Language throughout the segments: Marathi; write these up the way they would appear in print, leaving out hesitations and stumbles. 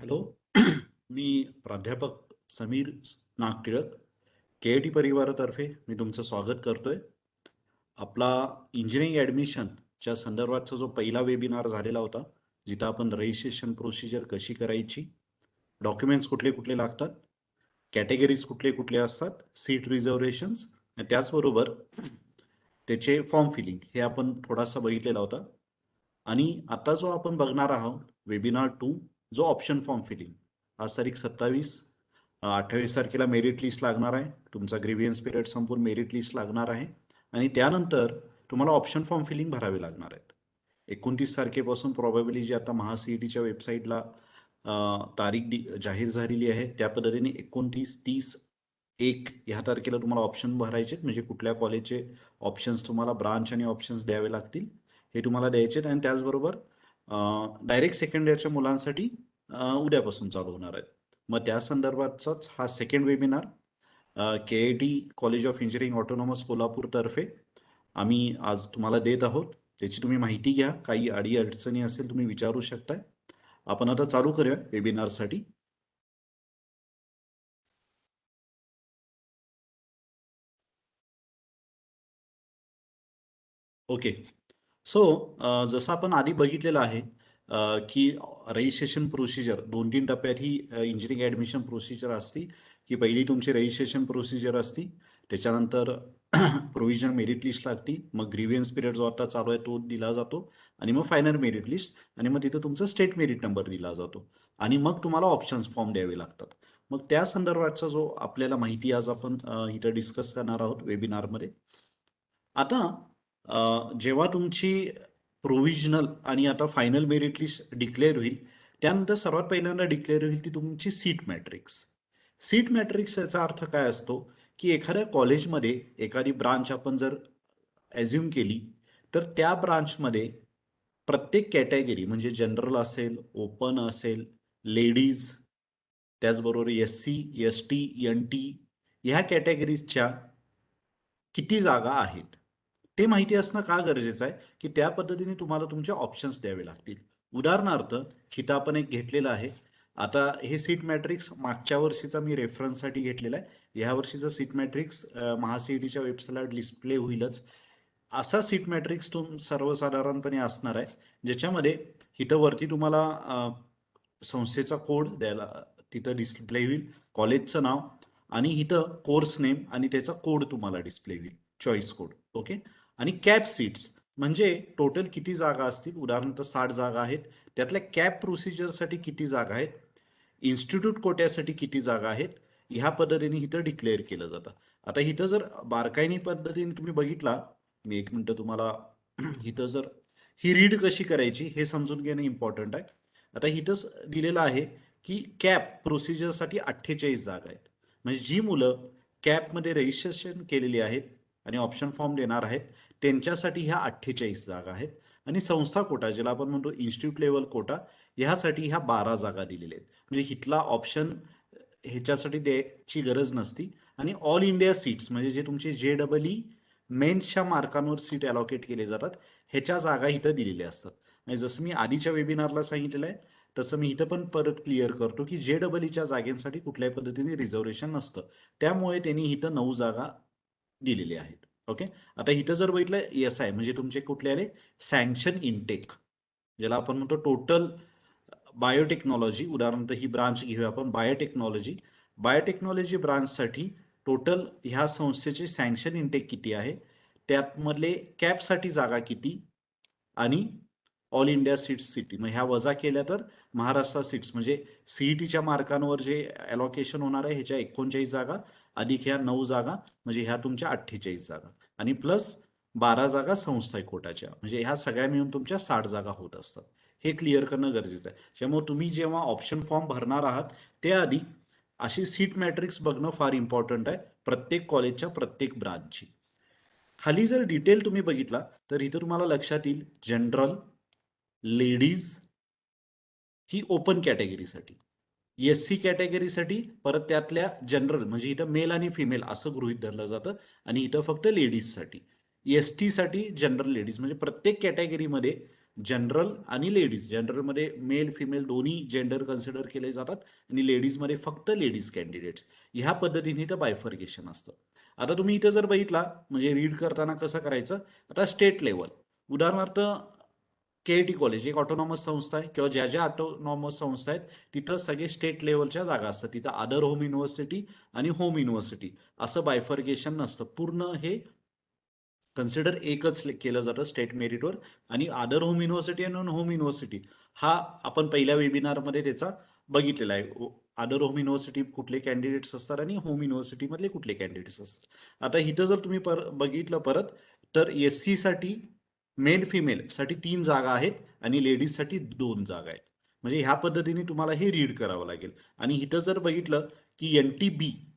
हॅलो. मी प्राध्यापक समीर नागटिळक, के-आय-टी परिवारातर्फे मी तुमचं स्वागत करतोय. आपला इंजिनिअरिंग ॲडमिशनच्या संदर्भातचा जो पहिला वेबिनार झालेला होता, जिथं आपण रजिस्ट्रेशन प्रोसिजर कशी करायची, डॉक्युमेंट्स कुठले कुठले लागतात, कॅटेगरीज कुठले कुठले असतात, सीट रिझर्वेशन्स आणि त्याचबरोबर त्याचे फॉर्म फिलिंग हे आपण थोडासा बघितलेला होता. आणि आता जो आपण बघणार आहोत वेबिनार 2, जो ऑप्शन फॉर्म फिलिंग, आज तारीख 28 तारखेला मेरिट लिस्ट लागणार आहे. तुमचा ग्रीव्हियन्स पिरियड संपून मेरिट लिस्ट लागणार आहे आणि त्यानंतर तुम्हाला ऑप्शन फॉर्म फिलिंग भरावे लागणार आहेत. 29 तारखेपासून प्रॉबॅबिली जी आता महासीईटीच्या वेबसाईटला जाहीर झालेली आहे त्या पद्धतीने 29, 30, 1 ह्या तारखेला तुम्हाला ऑप्शन भरायचे, म्हणजे कुठल्या कॉलेजचे ऑप्शन्स तुम्हाला ब्रांच आणि ऑप्शन्स द्यावे लागतील हे तुम्हाला द्यायचे. आणि त्याचबरोबर डायरेक्ट सेकंड इयरच्या मुलांसाठी उद्यापासून चालू होणार आहेत. मग त्या संदर्भातचाच हा second webinar KIT college of engineering autonomous कोल्हापूरतर्फे आम्ही आज तुम्हाला देत आहोत. त्याची तुम्ही माहिती घ्या. काही अडचणी असेल तुम्ही विचारू शकताय. आपण आता चालू करूया वेबिनारसाठी. ओके. सो जसं आपण आधी बघितलेलं आहे की रजिस्ट्रेशन प्रोसिजर 2-3 टप्प्यात ही इंजिनिअरिंग ॲडमिशन प्रोसिजर असते. की पहिली तुमची रजिस्ट्रेशन प्रोसिजर असते, त्याच्यानंतर प्रोव्हिजनल मेरिट लिस्ट लागते, मग ग्रीव्हियन्स पिरियड जो आता चालू आहे तो दिला जातो आणि मग फायनल मेरिट लिस्ट आणि मग तिथं तुमचा स्टेट मेरिट नंबर दिला जातो आणि मग तुम्हाला ऑप्शन्स फॉर्म द्यावे लागतात. मग त्या संदर्भाचा जो आपल्याला माहिती आज आपण इथं डिस्कस करणार आहोत वेबिनारमध्ये. आता जेव्हा तुमची प्रोव्हिजनल आणि आता फायनल मेरिट लिस्ट डिक्लेअर होईल, त्यानंतर सर्वात पहिल्यांदा डिक्लेअर होईल ती तुमची सीट मॅट्रिक्स. सीट मॅट्रिक्स याचा अर्थ काय असतो, की एखाद्या कॉलेजमध्ये एखादी ब्रांच आपण जर ॲझ्युम केली, तर त्या ब्रांचमध्ये प्रत्येक कॅटेगरी म्हणजे जनरल असेल, ओपन असेल, लेडीज, त्याचबरोबर एस-सी, एस-टी, एन-टी ह्या कॅटेगरीजच्या किती जागा आहेत ते माहिती असणं का गरजेचं आहे, की त्या पद्धतीने तुम्हाला तुमचे ऑप्शन्स द्यावे लागतील. उदाहरणार्थ इथं आपण एक घेतलेलं आहे. आता हे सीट मॅट्रिक्स मागच्या वर्षीचा मी रेफरन्ससाठी घेतलेला आहे. ह्या वर्षीचा सीट मॅट्रिक्स महासीईटीच्या वेबसाईटला डिस्प्ले होईलच. असा सीट मॅट्रिक्स सर्वसाधारणपणे असणार आहे, ज्याच्यामध्ये इथं वरती तुम्हाला संस्थेचा कोड द्यायला तिथं डिस्प्ले होईल, कॉलेजचं नाव आणि इथं कोर्स नेम आणि त्याचा कोड तुम्हाला डिस्प्ले होईल, चॉईस कोड. ओके. आणि कॅप सीट्स म्हणजे टोटल किती जागा असतील. उदाहरणार्थ 60 जागा आहेत, त्यातल्या कॅप प्रोसिजरसाठी किती जागा आहेत, इन्स्टिट्यूट कोट्यासाठी किती जागा आहेत, ह्या पद्धतीने इथं डिक्लेअर केलं जातं. आता इथं जर बारकाईने पद्धतीने तुम्ही बघितला, मी एक मिनिटं तुम्हाला इथं जर ही रीड कशी करायची हे समजून घेणं इम्पॉर्टंट आहे. आता इथंच दिलेलं आहे की कॅप प्रोसिजरसाठी 48 जागा आहेत. म्हणजे जी मुलं कॅपमध्ये रजिस्ट्रेशन केलेली आहेत आणि ऑप्शन फॉर्म देणार आहेत त्यांच्यासाठी ह्या 48 जागा आहेत. आणि संस्था कोटा ज्याला आपण म्हणतो इन्स्टिट्यूट लेवल कोटा, ह्यासाठी ह्या 12 जागा दिलेल्या आहेत. म्हणजे इथला ऑप्शन ह्याच्यासाठी द्यायची गरज नसती. आणि ऑल इंडिया सीट्स म्हणजे जे तुमचे JEE मेन्सच्या मार्कांवर सीट अलॉकेट केले जातात, ह्याच्या जागा इथं दिलेल्या असतात. आणि जसं मी आधीच्या वेबिनारला सांगितलेलं आहे तसं मी इथं पण परत क्लिअर करतो की JEEच्या जागेसाठी कुठल्याही पद्धतीने रिझर्वेशन नसतं. त्यामुळे त्यांनी इथं 9 जागा दिलेल्या आहेत. ओके. आता इथं जर बघितलं SI म्हणजे तुमचे कुठले आले, सँक्शन इनटेक, ज्याला आपण म्हणतो टोटल बायोटेक्नॉलॉजी. उदाहरणार्थ ही ब्रांच घेऊया आपण बायोटेक्नॉलॉजी. बायोटेक्नॉलॉजी ब्रांचसाठी टोटल ह्या संस्थेचे सँक्शन इनटेक किती आहे, त्यातमधले कॅपसाठी जागा किती आणि ऑल इंडिया सीट्स सिटी मग ह्या वजा केल्या तर महाराष्ट्र सीट्स म्हणजे सीईटीच्या मार्कांवर जे अलॉकेशन होणार आहे ह्याच्या 39 जागा अधिक ह्या 9 जागा म्हणजे ह्या तुमच्या 48 जागा आणि प्लस 12 जागा संस्था कोटाच्या, म्हणजे ह्या सगळ्या मिळून तुमच्या 60 जागा होत असतात. हे क्लिअर करणं गरजेचं आहे. त्यामुळे तुम्ही जेव्हा ऑप्शन फॉर्म भरणार आहात त्याआधी अशी सीट मॅट्रिक्स बघणं फार इम्पॉर्टंट आहे प्रत्येक कॉलेजच्या प्रत्येक ब्रांचची. खाली जर डिटेल तुम्ही बघितला तर इथं तुम्हाला लक्षात येईल जनरल, लेडीज ही ओपन कॅटेगरीसाठी, SC कॅटेगरीसाठी परत त्यातल्या जनरल म्हणजे इथं मेल आणि फिमेल असं गृहीत धरलं जातं आणि इथं फक्त लेडीजसाठी. ST साठी जनरल लेडीज म्हणजे प्रत्येक कॅटेगरीमध्ये जनरल आणि लेडीज. जनरलमध्ये मेल फिमेल दोन्ही जेंडर कन्सिडर केले जातात आणि लेडीजमध्ये फक्त लेडीज कॅन्डिडेट्स. ह्या पद्धतीने इथं बायफर्गेशन असतं. आता तुम्ही इथं जर बघितला म्हणजे रीड करताना कसं करायचं, आता स्टेट लेवल उदाहरणार्थ के कॉलेज एक ऑटोनॉमस संस्था आहे किंवा ज्या ज्या ऑटोनॉमस संस्था आहेत तिथं सगळे स्टेट लेवलच्या जागा असतात. तिथं अदर होम युनिव्हर्सिटी आणि होम युनिव्हर्सिटी असं बायफर्गेशन नसतं. पूर्ण हे कन्सिडर एकच केलं जातं स्टेट मेरिटवर. आणि अदर होम युनिव्हर्सिटी आणि होम युनिव्हर्सिटी हा आपण पहिल्या वेबिनारमध्ये त्याचा बघितलेला आहे. अदर होम युनिव्हर्सिटी कुठले कॅन्डिडेट्स असतात आणि होम युनिव्हर्सिटीमधले कुठले कॅन्डिडेट्स असतात. आता इथं जर तुम्ही बघितलं परत तर SC साठी मेल फिमेल साठी 3 जागा आहेत आणि लेडीजसाठी 2 जागा आहेत. म्हणजे ह्या पद्धतीने तुम्हाला हे रीड करावं लागेल. आणि इथं जर बघितलं की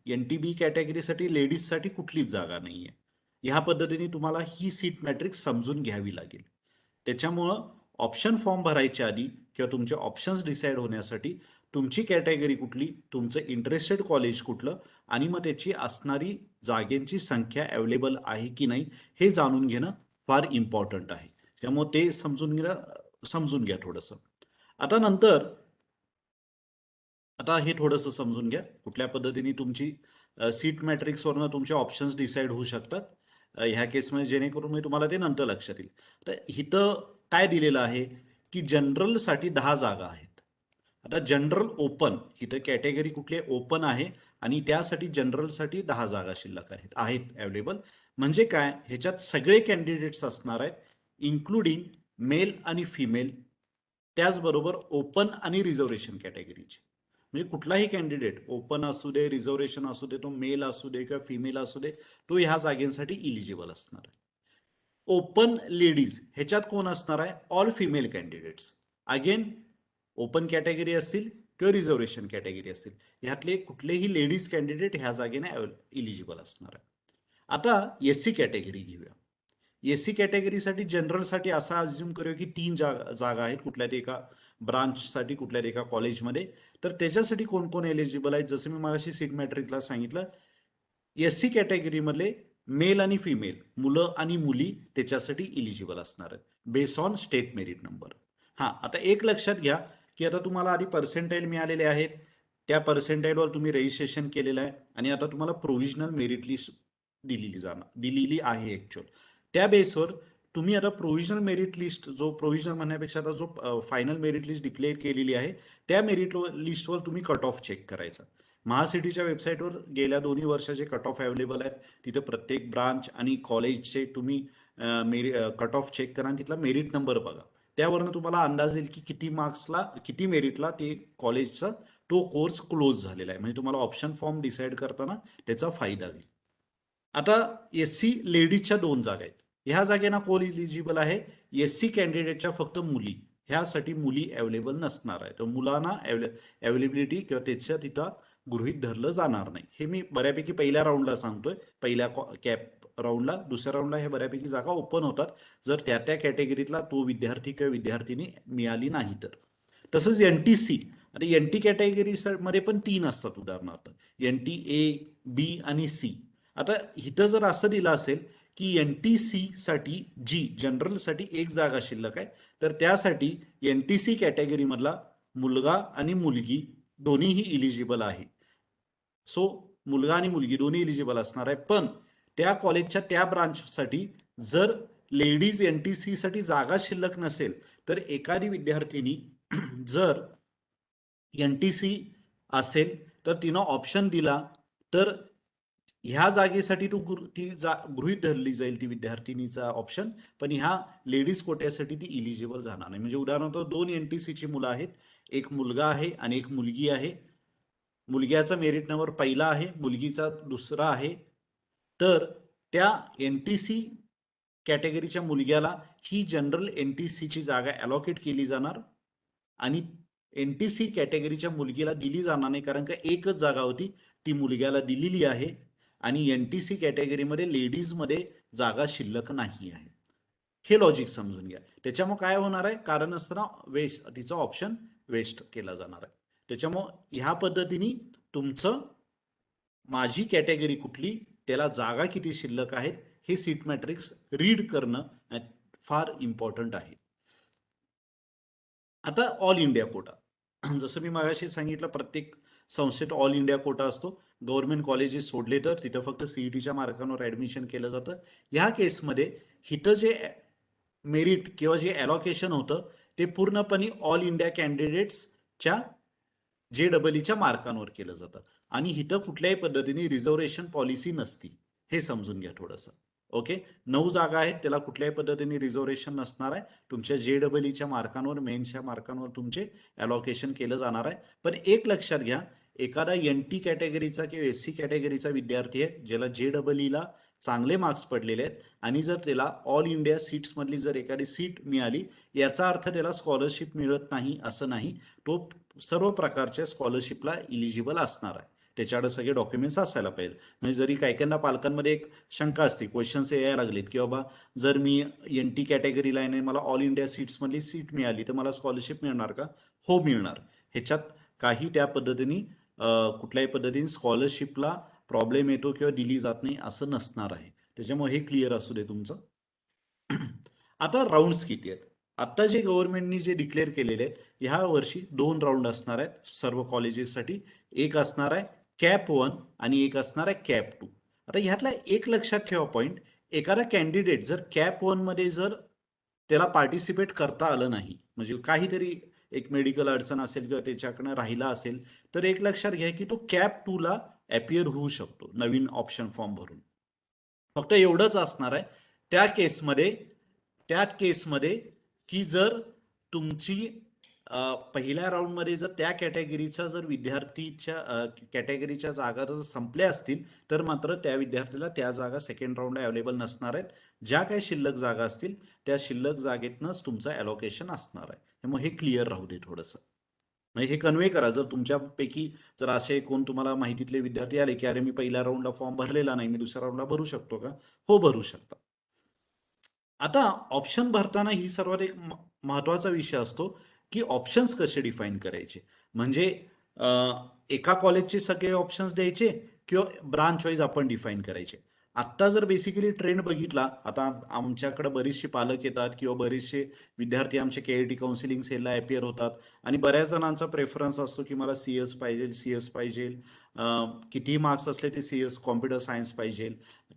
NTB कॅटेगरीसाठी लेडीजसाठी कुठलीच जागा नाहीये. ह्या पद्धतीने तुम्हाला ही सीट मॅट्रिक्स समजून घ्यावी लागेल. त्याच्यामुळं ऑप्शन फॉर्म भरायच्या आधी किंवा तुमचे ऑप्शन्स डिसाईड होण्यासाठी तुमची कॅटेगरी कुठली, तुमचं इंटरेस्टेड कॉलेज कुठलं आणि मग त्याची असणारी जागेंची संख्या अवेलेबल आहे की नाही हे जाणून घेणं फार इम्पॉर्टंट आहे. त्यामुळे ते समजून घ्या थोडंसं. आता नंतर आता हे थोडंसं समजून घ्या कुठल्या पद्धतीने तुमची सीट मॅट्रिक्सवरनं तुमचे ऑप्शन्स डिसाईड होऊ शकतात. ह्या केसमध्ये जेणेकरून मी तुम्हाला ते नंतर लक्षात येईल. तर इथं काय दिलेलं आहे की जनरलसाठी 10 जागा आहेत. आता जनरल ओपन इथं कॅटेगरी कुठली ओपन आहे आणि त्यासाठी जनरलसाठी 10 जागा शिल्लक आहेत अवेलेबल. म्हणजे काय ह्याच्यात सगळे कॅन्डिडेट्स असणार आहेत इन्क्लुडिंग मेल आणि फिमेल, त्याचबरोबर ओपन आणि रिझर्वेशन कॅटेगरीचे. म्हणजे कुठलाही कॅन्डिडेट ओपन असू दे, रिझर्वेशन असू दे, तो मेल असू दे किंवा फिमेल असू दे, तो ह्या जागेसाठी इलिजिबल असणार आहे. ओपन लेडीज ह्याच्यात कोण असणार आहे, all female candidates. Again open category असतील किंवा रिझर्वेशन कॅटेगरी असतील ह्यातले कुठलेही लेडीज कॅन्डिडेट ह्या जागेने इलिजिबल असणार आहे. आता SC कॅटेगरी घेऊया. SC कॅटेगरीसाठी जनरलसाठी असा अज्युम करूया की 3 जागा आहेत कुठल्या ते एका ब्रांचसाठी कुठल्या ते एका कॉलेजमध्ये. तर त्याच्यासाठी कोण कोण एलिजिबल आहेत, जसं मी मगाशी सीट मॅट्रिकला सांगितलं SC कॅटेगरीमधले मेल आणि फिमेल मुलं आणि मुली त्याच्यासाठी इलिजिबल असणार आहेत base on state merit number. हा आता एक लक्षात घ्या की आता तुम्हाला आधी पर्सेंटाईल मिळालेले आहेत, त्या पर्सेंटाईलवर तुम्ही रजिस्ट्रेशन केलेलं आहे आणि आता तुम्हाला प्रोव्हिजनल मेरिट लिस्ट दिलेली आहे ऍक्च्युअल. त्या बेसवर तुम्ही आता प्रोव्हिजनल मेरिट लिस्ट जो प्रोव्हिजनल म्हणण्यापेक्षा आता जो फायनल मेरिट लिस्ट डिक्लेअर केलेली आहे त्या मेरिट लिस्टवर तुम्ही कट ऑफ चेक करायचा. महासिटीच्या वेबसाईटवर गेल्या 2 वर्षाचे कट ऑफ अवेलेबल आहेत. तिथे प्रत्येक ब्रांच आणि कॉलेजचे तुम्ही कट ऑफ चेक करा आणि तिथला मेरिट नंबर बघा. त्यावरनं तुम्हाला अंदाज येईल की किती मार्क्सला किती मेरिटला ते कॉलेजचा तो कोर्स क्लोज झालेला आहे. म्हणजे तुम्हाला ऑप्शन फॉर्म डिसाईड करताना त्याचा फायदा होईल. आता SC लेडीजच्या 2 जागा आहेत. ह्या जागेना कोण इलिजिबल आहे, SC कॅन्डिडेटच्या फक्त मुली. ह्यासाठी मुली अवेलेबल नसणार आहे. तर मुलांना अवेलेबिलिटी किंवा त्याच्या तिथं गृहीत धरलं जाणार नाही. हे मी बऱ्यापैकी पहिल्या राऊंडला सांगतोय. पहिल्या कॅप राऊंडला, दुसऱ्या राऊंडला हे बऱ्यापैकी जागा ओपन होतात जर त्या त्या कॅटेगरीतला तो विद्यार्थी किंवा विद्यार्थिनी मिळाली नाही तर. तसंच NTC आणि NT कॅटेगरी मध्ये पण 3 असतात उदाहरणार्थ NT A, B आणि C. आता इथं जर असं दिलं असेल की NTC साठी जनरलसाठी 1 जागा शिल्लक आहे तर त्यासाठी NTC कॅटेगरी मधला मुलगा आणि मुलगी दोन्हीही इलिजिबल आहे. सो मुलगा आणि मुलगी दोन्ही इलिजिबल असणार आहे. पण त्या कॉलेजच्या त्या ब्रांचसाठी जर लेडीज NTC साठी जागा शिल्लक नसेल तर एखादी विद्यार्थिनी जर NTC असेल तर तिनं ऑप्शन दिला तर ह्या जागेसाठी ती गृहीत धरली जाईल ती विद्यार्थिनीचा ऑप्शन. पण ह्या लेडीज कोट्यासाठी ती इलिजिबल जाणार नाही. म्हणजे उदाहरणार्थ 2 NTC ची मुलं आहेत, एक मुलगा आहे आणि एक मुलगी आहे. मुलग्याचा मेरिट नंबर पहिला आहे, मुलगीचा दुसरा आहे. तर त्या NTC कॅटेगरीच्या मुलग्याला ही जनरल NTC ची जागा अलॉकेट केली जाणार आणि NTC कॅटेगरीच्या मुलगीला दिली जाणार नाही, कारण का एकच जागा होती ती मुलग्याला दिलेली आहे आणि NTC कॅटेगरीमध्ये लेडीजमध्ये जागा शिल्लक नाही आहे. हे लॉजिक समजून घ्या. त्याच्यामुळे काय होणार आहे, कारण असताना तिचा ऑप्शन वेस्ट केला जाणार आहे. त्याच्यामुळे ह्या पद्धतीने तुमचं माझी कॅटेगरी कुठली, त्याला जागा किती शिल्लक आहेत हे सीट मॅट्रिक्स रीड करणं फार इम्पॉर्टंट आहे. आता ऑल इंडिया कोटा जसं मी मगाशी सांगितलं प्रत्येक संस्थेत ऑल इंडिया कोटा असतो. गव्हर्नमेंट कॉलेजेस सोडले तर तिथं फक्त सीईटीच्या मार्कांवर ऍडमिशन केलं जातं. ह्या केसमध्ये हिथं जे मेरिट किंवा जे अलोकेशन होतं ते पूर्णपणे ऑल इंडिया कॅन्डिडेट्सच्या JEEच्या मार्कांवर केलं जातं आणि इथं कुठल्याही पद्धतीने रिझर्वेशन पॉलिसी नसती. हे समजून घ्या थोडंसं. ओके. 9 जागा आहेत, त्याला कुठल्याही पद्धतीने रिझर्वेशन नसणार आहे. तुमच्या JEEच्या मार्कांवर, मेन्सच्या मार्कांवर तुमचे अलोकेशन केलं जाणार आहे. पण एक लक्षात घ्या, एखादा NT कॅटेगरीचा किंवा SC कॅटेगरीचा विद्यार्थी आहे ज्याला JEEला चांगले मार्क्स पडलेले आहेत आणि जर त्याला ऑल इंडिया सीट्स मधली जर एखादी सीट मिळाली, याचा अर्थ त्याला स्कॉलरशिप मिळत नाही असं नाही. तो सर्व प्रकारच्या स्कॉलरशिपला इलिजिबल असणार आहे. त्याच्याकडे सगळे डॉक्युमेंट्स असायला पाहिजे. म्हणजे जरी काही पालकांमध्ये एक शंका असते, क्वेश्चन्स यायला लागलेत की बाबा जर मी NT कॅटेगरीला आहे आणि मला ऑल इंडिया सीट्स मधली सीट मिळाली तर मला स्कॉलरशिप मिळणार का? हो, मिळणार. ह्याच्यात काही त्या पद्धतीने कुठल्याही पद्धतीने स्कॉलरशिपला प्रॉब्लेम येतो किंवा दिली जात नाही असं नसणार आहे. त्याच्यामुळे हे क्लिअर असू दे तुमचं. आता राऊंड्स किती आहेत? आता जे गव्हर्नमेंटनी जे डिक्लेअर केलेले आहेत, ह्या वर्षी 2 राऊंड असणार आहेत सर्व कॉलेजेससाठी. एक असणार आहे कॅप 1 आणि एक असणार आहे कॅप 2. आता ह्यातला एक लक्षात ठेवा पॉईंट, एखादा कॅन्डिडेट जर कॅप 1 मध्ये जर त्याला पार्टिसिपेट करता आलं नाही, म्हणजे काहीतरी एक मेडिकल अडचण असेल किंवा त्याच्याकडनं राहिला असेल, तर एक लक्षात घ्या की तो कॅप 2 ला अपियर होऊ शकतो नवीन ऑप्शन फॉर्म भरून. फक्त एवढंच असणार आहे त्या केसमध्ये, की जर तुमची पहिल्या राऊंडमध्ये जर त्या कॅटेगरीचा जर विद्यार्थीच्या कॅटेगरीच्या जागा जर संपल्या असतील तर मात्र त्या विद्यार्थ्याला त्या जागा सेकंड राऊंडला अवेलेबल नसणार आहेत. ज्या काही शिल्लक जागा असतील त्या शिल्लक जागेतनंच तुमचं अलोकेशन असणार आहे. त्यामुळे हे क्लिअर राहू दे थोडंसं. म्हणजे हे कन्वे करा. जर तुमच्यापैकी जर असे कोण तुम्हाला माहितीतले विद्यार्थी आले की अरे मी पहिल्या राऊंडला फॉर्म भरलेला नाही, मी दुसऱ्या राऊंडला भरू शकतो का? हो, भरू शकता. आता ऑप्शन भरताना ही सर्वात एक महत्वाचा विषय असतो की ऑप्शन्स कसे डिफाईन करायचे. म्हणजे एका कॉलेजचे सगळे ऑप्शन्स द्यायचे किंवा ब्रांच वाईज आपण डिफाईन करायचे. आत्ता जर बेसिकली ट्रेंड बघितला, आता आमच्याकडे बरेचसे पालक येतात किंवा बरेचसे विद्यार्थी आमचे KIT काउन्सिलिंग सेलला अपियर होतात आणि बऱ्याच जणांचा प्रेफरन्स असतो की मला CS पाहिजे, CS पाहिजे, कितीही मार्क्स असले ते CS कॉम्प्युटर सायन्स पाहिजे.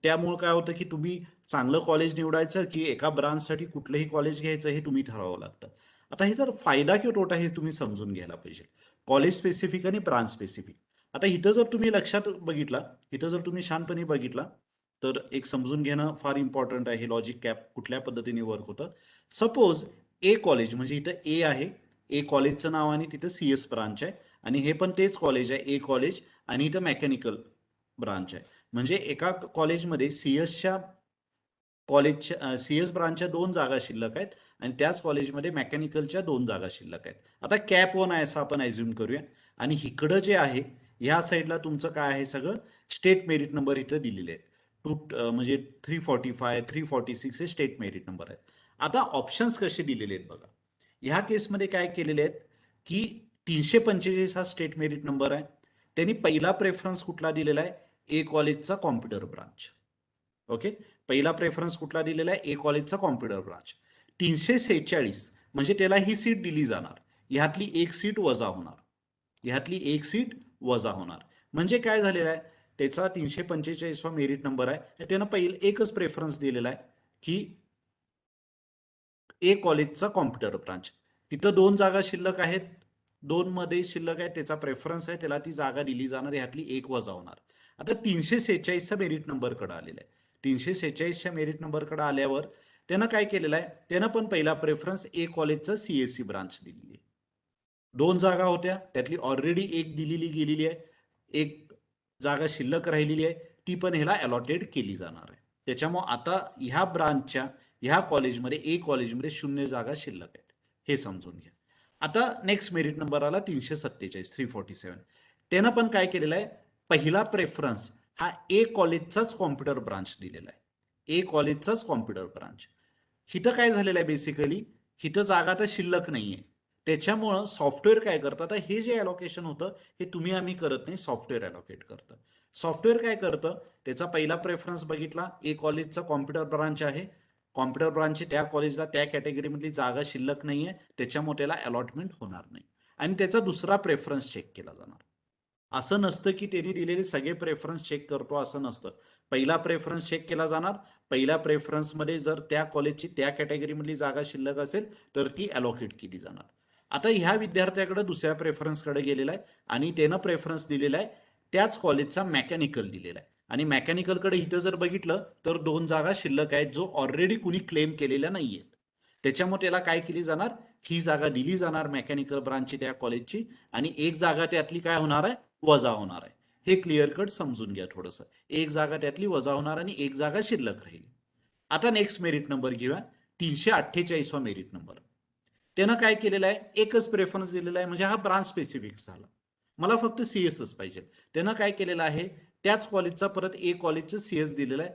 त्यामुळे काय होतं की तुम्ही चांगलं कॉलेज निवडायचं की एका ब्रांचसाठी कुठलंही कॉलेज घ्यायचं हे तुम्ही ठरवावं लागतं. आता हे जर फायदा किंवा तोटा हे तुम्ही समजून घ्यायला पाहिजे. कॉलेज स्पेसिफिक आणि ब्रांच स्पेसिफिक. आता इथं जर तुम्ही लक्षात बघितला, इथं जर तुम्ही शांतपणे बघितला, तर एक समजून घेणं फार इम्पॉर्टंट आहे. हे लॉजिक कॅप कुठल्या पद्धतीने वर्क होतं. सपोज ए कॉलेज, म्हणजे इथं ए आहे, ए कॉलेजचं नाव आणि तिथं CS ब्रांच आहे आणि हे पण तेच कॉलेज आहे ए कॉलेज आणि इथं मेकॅनिकल ब्रांच आहे. म्हणजे एका कॉलेजमध्ये सीएसच्या CS ब्रांचच्या 2 जागा शिल्लक आहेत आणि त्याच कॉलेजमध्ये मेकॅनिकलच्या 2 जागा शिल्लक आहेत. आता कॅप 1 आहे असं आपण ॲझ्युम करूया आणि इकडं जे आहे ह्या साईडला तुमचं काय आहे, सगळं स्टेट मेरिट नंबर इथं दिलेले आहेत. म्हणजे 345, 346 हे स्टेट मेरिट नंबर आहेत. आता ऑप्शन्स कसे दिलेले आहेत बघा. ह्या केसमध्ये काय केलेले आहेत की 345 हा स्टेट मेरिट नंबर आहे. त्यांनी पहिला प्रेफरन्स कुठला दिलेला आहे? ए कॉलेजचा कॉम्प्युटर ब्रांच. ओके. पहिला प्रेफरन्स कुठला दिलेला आहे? ए कॉलेजचा कॉम्प्युटर ब्रांच. 346 म्हणजे त्याला ही सीट दिली जाणार. ह्यातली एक सीट वजा होणार. ह्यातली एक सीट वजा होणार. म्हणजे काय झालेलं आहे, त्याचा 345वा मेरिट नंबर आहे. त्यानं पहिलं एकच प्रेफरन्स दिलेला आहे की ए कॉलेजचा कॉम्प्युटर ब्रांच. तिथं 2 जागा शिल्लक आहेत. 2 मध्ये शिल्लक आहे, त्याचा प्रेफरन्स आहे, त्याला ती जागा दिली जाणार, ह्यातली एक वजा होणार. आता 346चा मेरिट नंबर कडे आलेला आहे. 346च्या मेरिट नंबर कडे आल्यावर त्यानं काय केलेलं आहे, त्यानं पण पहिला प्रेफरन्स ए कॉलेजचा CSE ब्रांच दिलेली आहे. 2 जागा होत्या, त्यातली ऑलरेडी एक दिलेली गेलेली आहे. एक जागा शिल्लक राहिलेली आहे, ती पण ह्याला अलॉटेड केली जाणार आहे. त्याच्यामुळे आता ह्या ब्रांचच्या ह्या कॉलेजमध्ये ए कॉलेजमध्ये 0 जागा शिल्लक आहेत. हे समजून घ्या. आता नेक्स्ट मेरिट नंबर आला 347, 347. त्यानं पण काय केलेलं आहे, पहिला प्रेफरन्स हा ए कॉलेजचाच कॉम्प्युटर ब्रांच दिलेला आहे. ए कॉलेजचाच कॉम्प्युटर ब्रांच. हिथं काय झालेलं आहे बेसिकली, हिथं जागा तर शिल्लक नाहीये. त्याच्यामुळं सॉफ्टवेअर काय करतं, आता हे जे अलोकेशन होतं हे तुम्ही आम्ही करत नाही, सॉफ्टवेअर अलोकेट करतं. सॉफ्टवेअर काय करतं, त्याचा पहिला प्रेफरन्स बघितला, ए कॉलेजचा कॉम्प्युटर ब्रांच आहे, कॉम्प्युटर ब्रांचची त्या कॉलेजला त्या कॅटेगरीमधली जागा शिल्लक नाहीये, त्याच्यामुळे त्याला अलॉटमेंट होणार नाही आणि त्याचा दुसरा प्रेफरन्स चेक केला जाणार. असं नसतं की त्यांनी दिलेले सगळे प्रेफरन्स चेक करतो असं नसतं. पहिला प्रेफरन्स चेक केला जाणार. पहिल्या प्रेफरन्समध्ये जर त्या कॉलेजची त्या कॅटेगरीमधली जागा शिल्लक असेल तर ती अलोकेट केली जाणार. आता ह्या विद्यार्थ्याकडे दुसऱ्या प्रेफरन्सकडे गेलेला आहे आणि त्यानं प्रेफरन्स दिलेला आहे त्याच कॉलेजचा मेकॅनिकल दिलेला आहे आणि मेकॅनिकलकडे इथं जर बघितलं तर 2 जागा शिल्लक आहेत जो ऑलरेडी कुणी क्लेम केलेल्या नाहीयेत. त्याच्यामुळे त्याला काय केली जाणार, ही जागा दिली जाणार मेकॅनिकल ब्रांचची त्या कॉलेजची आणि एक जागा त्यातली काय होणार आहे, वजा होणार आहे. हे क्लिअर कट समजून घ्या थोडंसं. एक जागा त्यातली वजा होणार आणि एक जागा शिल्लक राहील. आता नेक्स्ट मेरिट नंबर घेऊया, 348वा मेरिट नंबर. त्यानं काय केलेलं आहे, एकच प्रेफरन्स दिलेला आहे म्हणजे हा ब्रांच स्पेसिफिक झाला. मला फक्त सीएसच पाहिजे. त्यानं काय केलेलं आहे, त्याच कॉलेजचा परत ए कॉलेजचं सीएस दिलेलं आहे.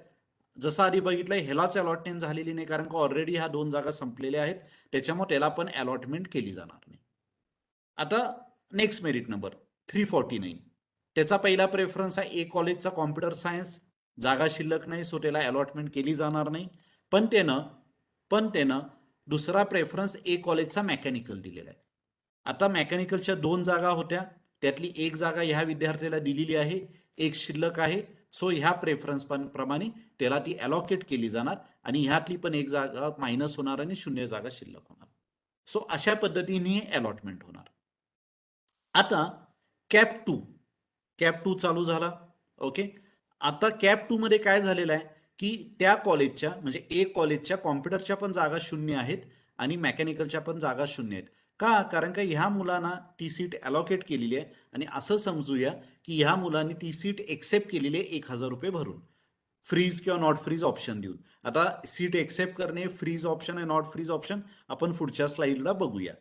जसं आधी बघितलंय ह्यालाच अलॉटमेंट झालेली नाही कारण का ऑलरेडी ह्या 2 जागा संपलेल्या आहेत. त्याच्यामुळे त्याला पण अलॉटमेंट केली जाणार नाही. आता नेक्स्ट मेरिट नंबर 349. त्याचा पहिला प्रेफरन्स आहे ए कॉलेजचा कॉम्प्युटर सायन्स, जागा शिल्लक नाही सो त्याला अलॉटमेंट केली जाणार नाही. पण त्यानं दुसरा प्रेफरन्स ए कॉलेजचा मेकॅनिकल दिलेला आहे. आता मेकॅनिकलच्या 2 जागा होत्या, त्यातली एक जागा ह्या विद्यार्थ्याला दिलेली आहे, एक शिल्लक आहे. सो ह्या प्रेफरन्स प्रमाणे त्याला ती अलॉकेट केली जाणार आणि ह्यातली पण एक जागा मायनस होणार आणि 0 जागा शिल्लक होणार. सो अशा पद्धतीने अलॉटमेंट होणार. आता कॅप 2 चालू झाला. ओके. आता कॅप 2 मध्ये काय झालेलं आहे की त्या कॉलेजच्या म्हणजे ए कॉलेजच्या कॉम्प्युटरच्या पण जागा 0 आहेत आणि मेकॅनिकलच्या पण जागा 0 आहेत. का? कारण का ह्या मुलांना ती सीट अलॉकेट केलेली आहे आणि असं समजूया की ह्या मुलांनी ती सीट एक्सेप्ट केलेली आहे 1000 रुपये भरून. फ्रीज किंवा नॉट फ्रीज ऑप्शन देऊन. आता सीट एक्सेप्ट करणे, फ्रीज ऑप्शन आणि नॉट फ्रीज ऑप्शन आपण पुढच्या स्लाइडला बघूया.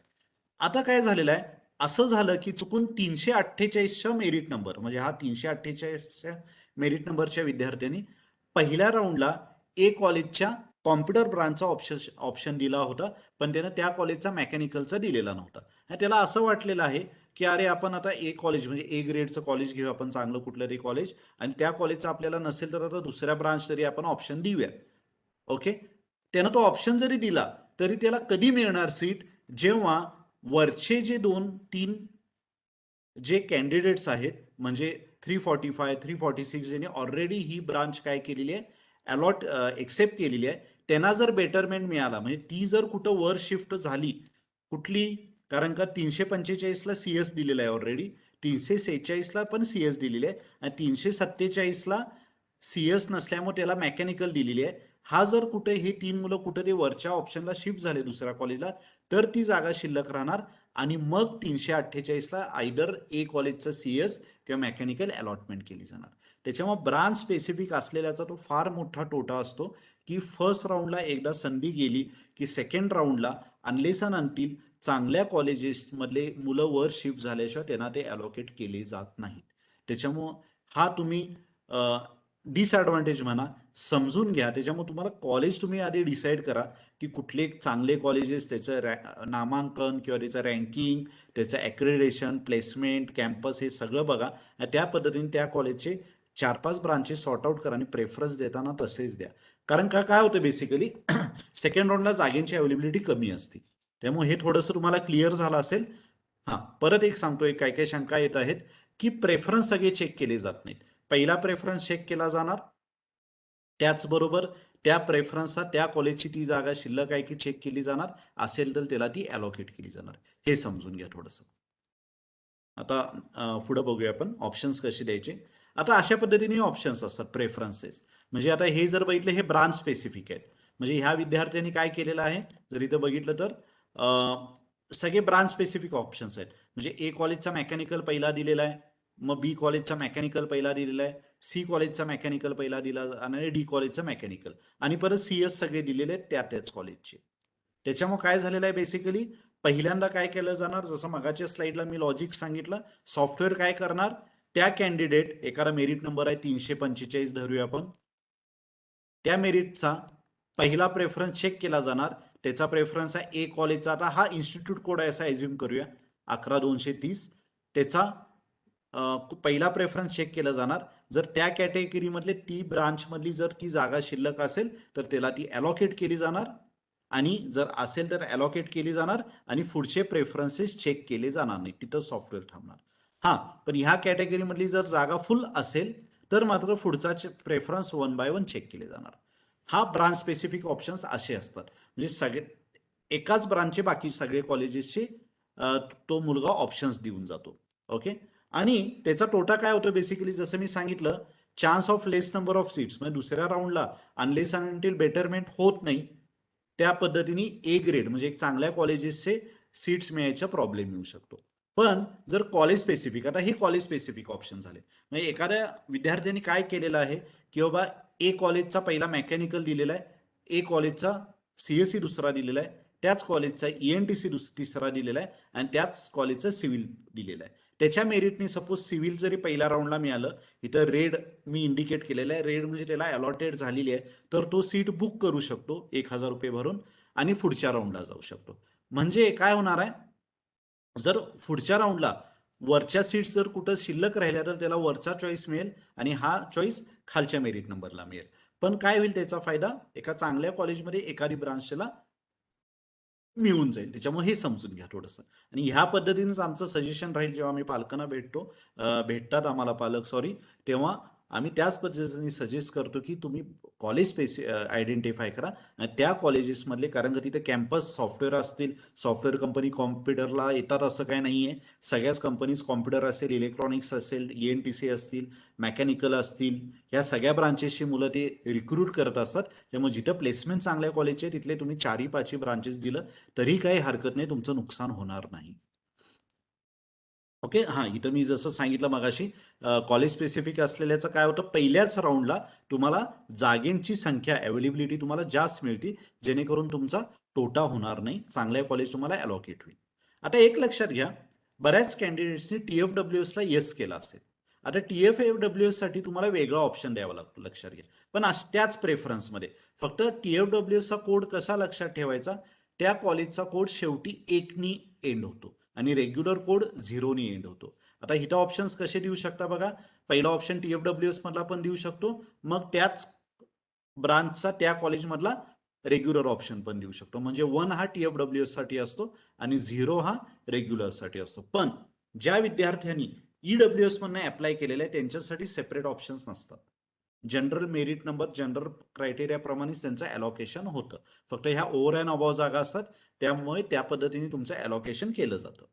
आता काय झालेलं आहे, असं झालं की चुकून 348च्या मेरिट नंबर म्हणजे हा 348च्या मेरिट नंबरच्या विद्यार्थ्यांनी पहिल्या राऊंडला ए कॉलेजच्या कॉम्प्युटर ब्रांचचा ऑप्शन दिला होता पण त्यानं त्या कॉलेजचा मेकॅनिकलचा दिलेला नव्हता. त्याला असं वाटलेलं आहे की अरे आपण आता ए कॉलेज म्हणजे ए ग्रेडचं कॉलेज घेऊ आपण चांगलं कुठलं तरी कॉलेज आणि त्या कॉलेजचं आपल्याला नसेल तर आता दुसऱ्या ब्रांच तरी आपण ऑप्शन देऊया. ओके. त्यानं तो ऑप्शन जरी दिला तरी त्याला कधी मिळणार सीट, जेव्हा वरचे जे 2-3 जे कॅन्डिडेट्स आहेत म्हणजे 345, 346 ज्यांनी ऑलरेडी ही ब्रांच काय केलेली आहे, एक्सेप्ट केलेली आहे, त्यांना जर बेटरमेंट मिळाला म्हणजे ती जर कुठं वर शिफ्ट झाली कुठली, कारण का 345ला सीएस दिलेला आहे ऑलरेडी, 346ला पण सीएस दिलेली आहे आणि 347ला सीएस नसल्यामुळे त्याला मेकॅनिकल दिलेली आहे. हा जर कुठे हे 3 मुलं कुठे ते वरच्या ऑप्शनला शिफ्ट झाले दुसऱ्या कॉलेजला तर ती जागा शिल्लक राहणार आणि मग 348ला आयदर ए कॉलेजचं सीएस किंवा मेकॅनिकल अलॉटमेंट केली जाणार. त्याच्यामुळे ब्रांच स्पेसिफिक असलेल्याचा तो फार मोठा तोटा असतो की फर्स्ट राऊंडला एकदा संधी गेली की सेकंड राऊंडला अनलेस अँड अनटिल चांगल्या कॉलेजेसमधले मुलं वर शिफ्ट झाल्याशिवाय त्यांना ते अलॉकेट केले जात नाहीत. त्याच्यामुळं हा तुम्ही डिसएडव्हान्टेज म्हणा समजून घ्या. त्याच्यामुळे तुम्हाला कॉलेज तुम्ही आधी डिसाईड करा की कुठले चांगले कॉलेजेस, त्याचं नामांकन किंवा त्याचं रँकिंग, त्याचं ॲक्रेडिटेशन, प्लेसमेंट, कॅम्पस हे सगळं बघा. त्या पद्धतीने त्या कॉलेजचे 4-5 ब्रांचेस सॉर्ट आउट करा आणि प्रेफरन्स देताना तसेच द्या. कारण का काय होतं बेसिकली सेकंड राऊंडला जागेंची अवेलेबिलिटी कमी असते. त्यामुळे हे थोडंसं तुम्हाला क्लिअर झालं असेल. हां, परत एक सांगतोय काय काय शंका येत आहेत की प्रेफरन्स सगळे चेक केले जात नाहीत. पहिला प्रेफरन्स चेक केला जाणार, त्याचबरोबर त्या प्रेफरन्सला त्या कॉलेजची ती जागा शिल्लक आहे की चेक केली जाणार, असेल तर त्याला ती अलॉकेट केली जाणार. हे समजून घ्या थोडंसं. आता पुढे बघूया आपण ऑप्शन्स कसे द्यायचे. आता अशा पद्धतीने ऑप्शन्स असतात प्रेफरन्सेस. म्हणजे आता हे जर बघितलं हे ब्रांच स्पेसिफिक आहेत. म्हणजे ह्या विद्यार्थ्यांनी काय केलेलं आहे जर इथं बघितलं तर सगळे ब्रांच स्पेसिफिक ऑप्शन्स आहेत. म्हणजे ए कॉलेजचा मेकॅनिकल पहिला दिलेला आहे, मग बी कॉलेजचा मेकॅनिकल पहिला दिलेला आहे, सी कॉलेजचा मेकॅनिकल पहिला दिला आणि डी कॉलेजचा मेकॅनिकल आणि परत सीएस सगळे दिलेले आहेत त्याच कॉलेजचे. त्याच्यामुळे काय झालेलं आहे बेसिकली पहिल्यांदा काय केलं जाणार, जसं मगाच्या स्लाइडला मी लॉजिक सांगितलं, सॉफ्टवेअर काय करणार, त्या कॅन्डिडेट एखादा मेरिट नंबर आहे 345 धरूया आपण, त्या मेरिटचा पहिला प्रेफरन्स चेक केला जाणार. त्याचा प्रेफरन्स आहे ए कॉलेजचा. आता हा इन्स्टिट्यूट कोड आहे असं एज्युम करूया 11230. त्याचा पहिला प्रेफरन्स चेक केला जाणार. जर त्या कॅटेगरीमधले ती ब्रांचमधली जर ती जागा शिल्लक असेल तर त्याला ती अलॉकेट केली जाणार आणि जर असेल तर अलॉकेट केली जाणार आणि पुढचे प्रेफरन्सेस चेक केले जाणार नाही, तिथं सॉफ्टवेअर थांबणार. हां, पण ह्या कॅटेगरीमधली जर जागा फुल असेल तर मात्र पुढचा प्रेफरन्स 1 बाय 1 चेक केले जाणार. हा ब्रांच स्पेसिफिक ऑप्शन्स असे असतात. म्हणजे सगळे एकाच ब्रांचचे बाकी सगळे कॉलेजेसचे तो मुलगा ऑप्शन्स देऊन जातो. ओके. आणि त्याचा तोटा काय होतो बेसिकली, जसं मी सांगितलं, chance of less number of seats, म्हणजे दुसऱ्या राऊंडला अनलेस अनटिल बेटरमेंट होत नाही त्या पद्धतीने ए ग्रेड म्हणजे एक चांगल्या कॉलेजेसचे सीट्स मिळायचा प्रॉब्लेम येऊ शकतो. पण जर कॉलेज स्पेसिफिक, आता हे कॉलेज स्पेसिफिक ऑप्शन झाले, म्हणजे एखाद्या विद्यार्थ्यांनी काय केलेलं आहे की बाबा ए कॉलेजचा पहिला मेकॅनिकल दिलेला आहे, ए कॉलेजचा सीएससी दुसरा दिलेला आहे, त्याच कॉलेजचा ईएनटीसी तिसरा दिलेला आहे आणि त्याच कॉलेजचा सिव्हिल दिलेला आहे. त्याच्या मेरिटने सपोज सिव्हिल जरी पहिल्या राऊंडला मिळालं, इथं रेड मी इंडिकेट केलेलं आहे, रेड म्हणजे त्याला अलॉटेड झालेली आहे, तर तो सीट बुक करू शकतो 1,000 रुपये भरून आणि पुढच्या राऊंडला जाऊ शकतो. म्हणजे काय होणार आहे, जर पुढच्या राऊंडला वरच्या सीट्स जर कुठं शिल्लक राहिल्या तर त्याला वरचा चॉईस मिळेल आणि हा चॉईस खालच्या मेरिट नंबरला मिळेल. पण काय होईल त्याचा फायदा, एका चांगल्या कॉलेजमध्ये एखादी ब्रांचला मिळून जाईल. त्याच्यामुळे हे समजून घ्या थोडंसं. आणि ह्या पद्धतीनेच आमचं सजेशन राहील जेव्हा आम्ही पालकांना भेटतात आम्हाला पालक तेव्हा आम्ही त्याच पद्धतीने सजेस्ट करतो की तुम्ही कॉलेज आयडेंटिफाय करा आणि त्या कॉलेजेसमधले, कारण का तिथे कॅम्पस सॉफ्टवेअर असतील, सॉफ्टवेअर कंपनी कॉम्प्युटरला येतात असं काही नाही आहे. सगळ्याच कंपनीज कॉम्प्युटर असेल, इलेक्ट्रॉनिक्स असेल, ईएनटीसी असतील, मेकॅनिकल असतील, या सगळ्या ब्रांचेसची मुलं ते रिक्रूट करत असतात. त्यामुळे जिथं प्लेसमेंट चांगल्या कॉलेजचे तिथले तुम्ही 4-5 ब्रांचेस दिलं तरी काही हरकत नाही, तुमचं नुकसान होणार नाही. ओके. हां, इथं मी जसं सांगितलं मगाशी, कॉलेज स्पेसिफिक असलेल्याचं काय होतं, पहिल्याच राऊंडला तुम्हाला जागेंची संख्या अवेलेबिलिटी तुम्हाला जास्त मिळते, जेणेकरून तुमचा तोटा होणार नाही, चांगल्या कॉलेज तुम्हाला अलॉकेट होईल. आता एक लक्षात घ्या, बऱ्याच कॅन्डिडेट्सनी TFWSला येस केला असेल. आता TFWS साठी तुम्हाला वेगळा ऑप्शन द्यावा लागतो, लक्षात घ्या. पण त्याच प्रेफरन्समध्ये फक्त TFWSचा कोड कसा लक्षात ठेवायचा, त्या कॉलेजचा कोड शेवटी 1नी एंड होतो आणि रेग्युलर कोड 0नी एंड होतो. आता इथं ऑप्शन्स कसे देऊ शकता बघा, पहिला ऑप्शन TFWS मधला पण देऊ शकतो, मग त्याच ब्रांचचा त्या कॉलेजमधला रेग्युलर ऑप्शन पण देऊ शकतो. म्हणजे 1 हा TFWS साठी असतो आणि 0 हा रेग्युलर साठी असतो. पण ज्या विद्यार्थ्यांनी EWS मधनं अप्लाय केलेलं आहे त्यांच्यासाठी सेपरेट ऑप्शन्स नसतात. General merit number, general criteria प्रमाणेच त्यांचं अलॉकेशन होतं. फक्त ह्या ओव्हर अँड अबॉव जागा असतात, त्यामुळे त्या पद्धतीने तुमचं अलॉकेशन केलं जातं.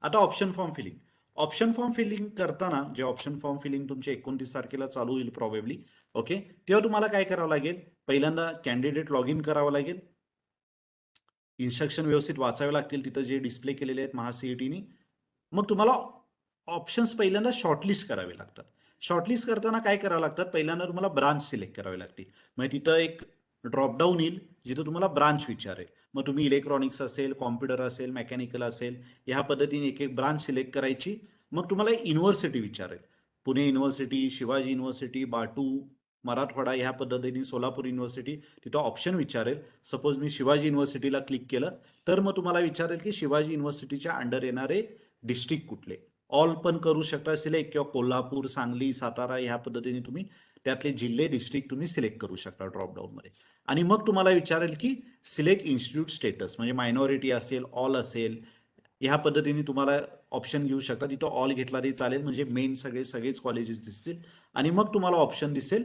आता option form filling. Option form filling करताना, जे ऑप्शन फॉर्म फिलिंग तुमचे 29 तारखेला चालू होईल प्रॉबेबली, ओके, तेव्हा तुम्हाला काय करावं लागेल, पहिल्यांदा कॅन्डिडेट लॉग इन करावं लागेल, इन्स्ट्रक्शन व्यवस्थित वाचावे लागतील तिथं जे डिस्प्ले केलेले आहेत महासीईटीनी. मग तुम्हाला ऑप्शन्स पहिल्यांदा शॉर्टलिस्ट करावे लागतात. शॉर्टलिस्ट करताना काय करावं लागतात, पहिल्यांदा तुम्हाला ब्रांच सिलेक्ट करावी लागते. मग तिथं एक ड्रॉपडाऊन येईल जिथं तुम्हाला ब्रांच विचारेल. मग तुम्ही इलेक्ट्रॉनिक्स असेल, कॉम्प्युटर असेल, मेकॅनिकल असेल, ह्या पद्धतीने एक एक ब्रांच सिलेक्ट करायची. मग तुम्हाला युनिव्हर्सिटी विचारेल, पुणे युनिव्हर्सिटी, शिवाजी युनिव्हर्सिटी, बाटू, मराठवाडा, ह्या पद्धतीने सोलापूर युनिव्हर्सिटी, तिथं ऑप्शन विचारेल. सपोज मी शिवाजी युनिव्हर्सिटीला क्लिक केलं तर मग तुम्हाला विचारेल की शिवाजी युनिव्हर्सिटीच्या अंडर येणारे डिस्ट्रिक्ट कुठले. ऑल पण करू शकता सिलेक्ट, किंवा कोल्हापूर, सांगली, सातारा, ह्या पद्धतीने तुम्ही त्यातले जिल्हे, डिस्ट्रिक्ट तुम्ही सिलेक्ट करू शकता ड्रॉपडाऊनमध्ये. आणि मग तुम्हाला विचारेल की सिलेक्ट इन्स्टिट्यूट स्टेटस, म्हणजे मायनॉरिटी असेल, ऑल असेल, ह्या पद्धतीने तुम्हाला ऑप्शन घेऊ शकता. तिथं ऑल घेतला तरी चालेल, म्हणजे मेन सगळेच कॉलेजेस दिसतील. आणि मग तुम्हाला ऑप्शन दिसेल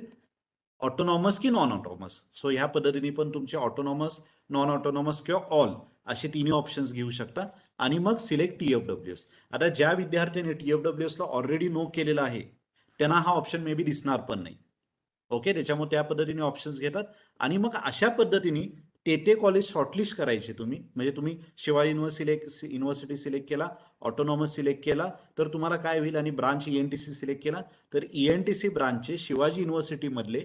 ऑटोनॉमस की नॉन ऑटोनॉमस. सो ह्या पद्धतीने पण तुमचे ऑटोनॉमस, नॉन ऑटोनॉमस किंवा ऑल असे तिन्ही ऑप्शन्स घेऊ शकता. आणि मग सिलेक्ट TFWS. आता ज्या विद्यार्थ्यांनी TFWSला ऑलरेडी नो केलेला आहे त्यांना हा ऑप्शन मे बी दिसणार पण नाही. ओके, त्याच्यामुळे त्या पद्धतीने ऑप्शन्स घेतात. आणि मग अशा पद्धतीने ते कॉलेज शॉर्टलिस्ट करायचे तुम्ही. म्हणजे तुम्ही शिवाजी युनिव्हर्सिटी सिलेक्ट केला, ऑटोनॉमस सिलेक्ट केला तर तुम्हाला काय होईल, आणि ब्रांच ENTC सिलेक्ट केला तर ENTC ब्रांचचे शिवाजी युनिव्हर्सिटी मधले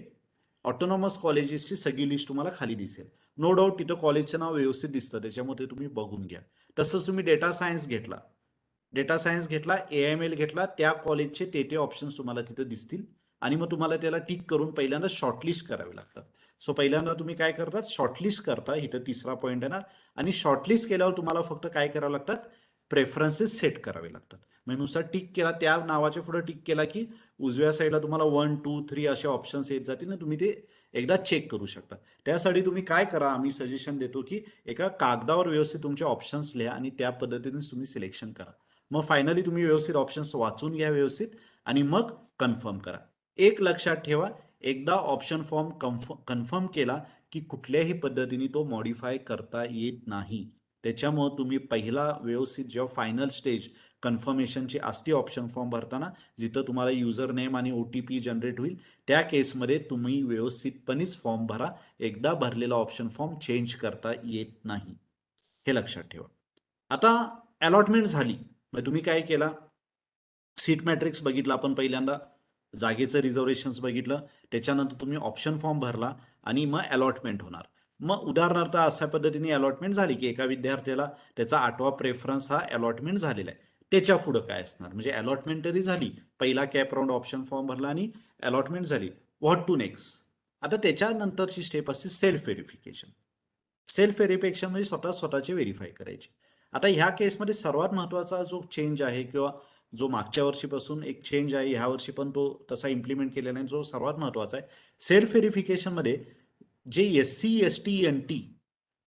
ऑटोनॉमस कॉलेजेसची सगळी लिस्ट तुम्हाला खाली दिसेल. नो डाऊट तिथं कॉलेजचं नाव व्यवस्थित दिसतं, त्याच्यामध्ये तुम्ही बघून घ्या. तसंच तुम्ही डेटा सायन्स घेतला, AML घेतला, त्या कॉलेजचे ते ऑप्शन्स तुम्हाला तिथं दिसतील. आणि मग तुम्हाला त्याला टिक करून पहिल्यांदा शॉर्टलिस्ट करावे लागतात. सो पहिल्यांदा तुम्ही काय करतात, शॉर्टलिस्ट करता, इथं तिसरा पॉईंट येणार. आणि शॉर्टलिस्ट केल्यावर तुम्हाला फक्त काय करावं लागतात, प्रेफरन्सेस सेट करावे लागतात. म्हणजे नुसार टिक केला, त्या नावाच्या पुढे टिक केला की उजव्या साईडला तुम्हाला 1, 2, 3 असे ऑप्शन्स येत जातील आणि तुम्ही ते एकदा चेक करू शकता. त्यासाठी तुम्ही काय करा, आम्ही सजेशन देतो की एका कागदावर व्यवस्थित तुमचे ऑप्शन्स लिहा आणि त्या पद्धतीने तुम्ही सिलेक्शन करा. मग फायनली तुम्ही व्यवस्थित ऑप्शन्स वाचून घ्या व्यवस्थित आणि मग कन्फर्म करा. एक लक्षात ठेवा, एकदा ऑप्शन फॉर्म कन्फर्म केला की कुठल्याही पद्धतीने तो मॉडिफाय करता येत नाही. त्याच्यामुळे तुम्ही पहिला व्यवस्थित जेव्हा फायनल स्टेज कन्फर्मेशनची असते ऑप्शन फॉर्म भरताना, जिथं तुम्हाला युजर नेम आणि OTP जनरेट होईल, त्या केसमध्ये तुम्ही व्यवस्थितपणेच फॉर्म भरा. एकदा भरलेला ऑप्शन फॉर्म चेंज करता येत नाही, हे लक्षात ठेवा. आता अलॉटमेंट झाली, मग तुम्ही काय केला, सीट मॅट्रिक्स बघितलं आपण पहिल्यांदा, जागेचं रिझर्वेशन्स बघितलं, त्याच्यानंतर तुम्ही ऑप्शन फॉर्म भरला आणि मग अलॉटमेंट होणार. मग उदाहरणार्थ अशा पद्धतीने अलॉटमेंट झाली की एका विद्यार्थ्याला त्याचा 8वा प्रेफरन्स हा अलॉटमेंट झालेला आहे. त्याच्या पुढं काय असणार, म्हणजे अलॉटमेंट तरी झाली, पहिला कॅप राऊंड ऑप्शन फॉर्म भरला आणि अलॉटमेंट झाली. What to next? आता त्याच्यानंतरची स्टेप असते सेल्फ व्हेरिफिकेशन. सेल्फ व्हेरिफिकेशन म्हणजे स्वतःचे व्हेरीफाय करायचे. आता ह्या केसमध्ये सर्वात महत्वाचा जो चेंज आहे किंवा जो मागच्या वर्षीपासून एक चेंज आहे, ह्या वर्षी पण तो तसा इम्प्लिमेंट केलेला नाही, जो सर्वात महत्वाचा आहे, सेल्फ व्हेरिफिकेशनमध्ये जे SC, ST, NT,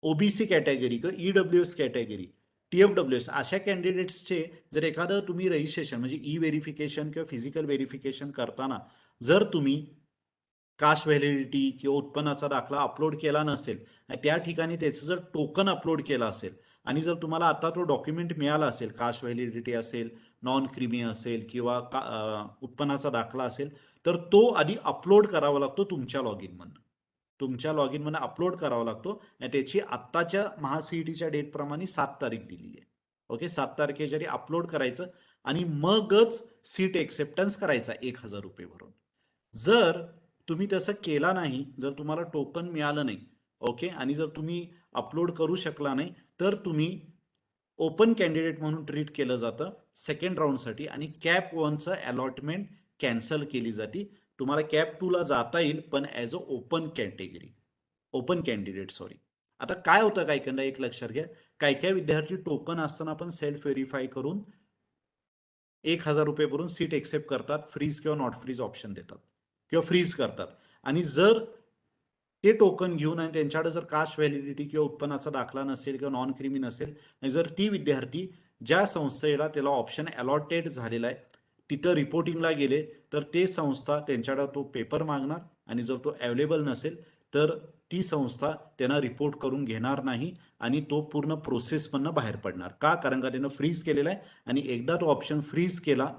OBC category किंवा EWS कॅटेगरी, TFWS अशा कॅन्डिडेट्सचे जर एखादं तुम्ही रजिस्ट्रेशन म्हणजे व्हेरिफिकेशन किंवा फिजिकल व्हेरिफिकेशन करताना जर तुम्ही कास्ट व्हॅलिडिटी किंवा उत्पन्नाचा दाखला अपलोड केला नसेल, त्या ठिकाणी त्याचं जर टोकन अपलोड केला असेल आणि जर तुम्हाला आता तो डॉक्युमेंट मिळाला असेल, कास्ट व्हॅलिडिटी असेल, नॉन क्रिमी असेल किंवा उत्पन्नाचा दाखला असेल, तर तो आधी अपलोड करावा लागतो तुमच्या लॉगिनमधनं. तुमच्या लॉगिनमधनं अपलोड करावा लागतो आणि त्याची आत्ताच्या महासीईटीच्या डेटप्रमाणे 7 तारीख दिलेली आहे. ओके, 7 तारखेच्या आधी अपलोड करायचं आणि मगच सीट एक्सेप्टन्स करायचा 1,000 रुपये भरून. जर तुम्ही तसं केला नाही, जर तुम्हाला टोकन मिळालं नाही, ओके, आणि जर तुम्ही अपलोड करू शकला नाही, तर तुम्ही ओपन कॅन्डिडेट म्हणून ट्रीट केलं जातं सेकंड राऊंडसाठी आणि कॅप 1चं अलॉटमेंट कॅन्सल केली जाते. तुम्हाला कॅप 2ला जाता येईल, पण as a open category, open candidate, sorry. आता काय होतं, काय कंदा एक लक्षात घ्या, काय काय विद्यार्थी टोकन असताना पण सेल्फ व्हेरीफाय करून 1,000 रुपये भरून सीट एक्सेप्ट करतात, फ्रीज किंवा नॉट फ्रीज ऑप्शन देतात किंवा फ्रीज करतात. आणि जर ते टोकन घेऊन आणि त्यांच्याकडे जर कास्ट व्हॅलिडिटी किंवा उत्पन्नाचा दाखला नसेल किंवा नॉन क्रिमी नसेल आणि जर ती विद्यार्थी ज्या संस्थेला त्याला ऑप्शन अलॉटेड झालेला आहे तिथं रिपोर्टिंगला गेले, तर ते संस्था त्यांच्याकडे तो पेपर मागणार आणि जर तो अवेलेबल नसेल तर ती संस्था त्यांना रिपोर्ट करून घेणार नाही आणि तो पूर्ण प्रोसेसमधनं बाहेर पडणार. का? कारण का त्यानं फ्रीज केलेला आहे आणि एकदा तो ऑप्शन फ्रीज केला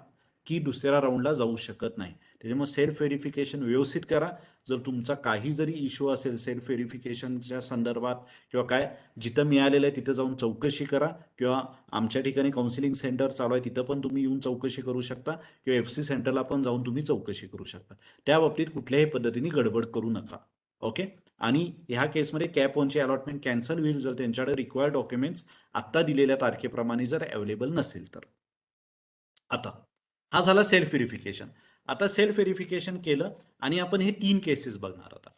की दुसऱ्या राऊंडला जाऊ शकत नाही. त्याच्यामुळे सेल्फ व्हेरिफिकेशन व्यवस्थित करा. जर तुमचा काही जरी इश्यू असेल सेल्फ व्हेरिफिकेशनच्या संदर्भात किंवा काय, जिथं मिळालेलं आहे तिथं जाऊन चौकशी करा किंवा आमच्या ठिकाणी काउन्सिलिंग सेंटर चालू आहे तिथं पण तुम्ही येऊन चौकशी करू शकता किंवा FC सेंटरला पण जाऊन तुम्ही चौकशी करू शकता. त्या बाबतीत कुठल्याही पद्धतीने गडबड करू नका. ओके, आणि ह्या केसमध्ये कॅप 1ची अलॉटमेंट कॅन्सल होईल जर त्यांच्याकडे रिक्वायर्ड डॉक्युमेंट्स आत्ता दिलेल्या तारखेप्रमाणे जर अवेलेबल नसेल तर. आता हा झाला सेल्फ व्हेरिफिकेशन. आता सेल्फ व्हेरिफिकेशन केलं आणि आपण हे 3 केसेस बघणार आता.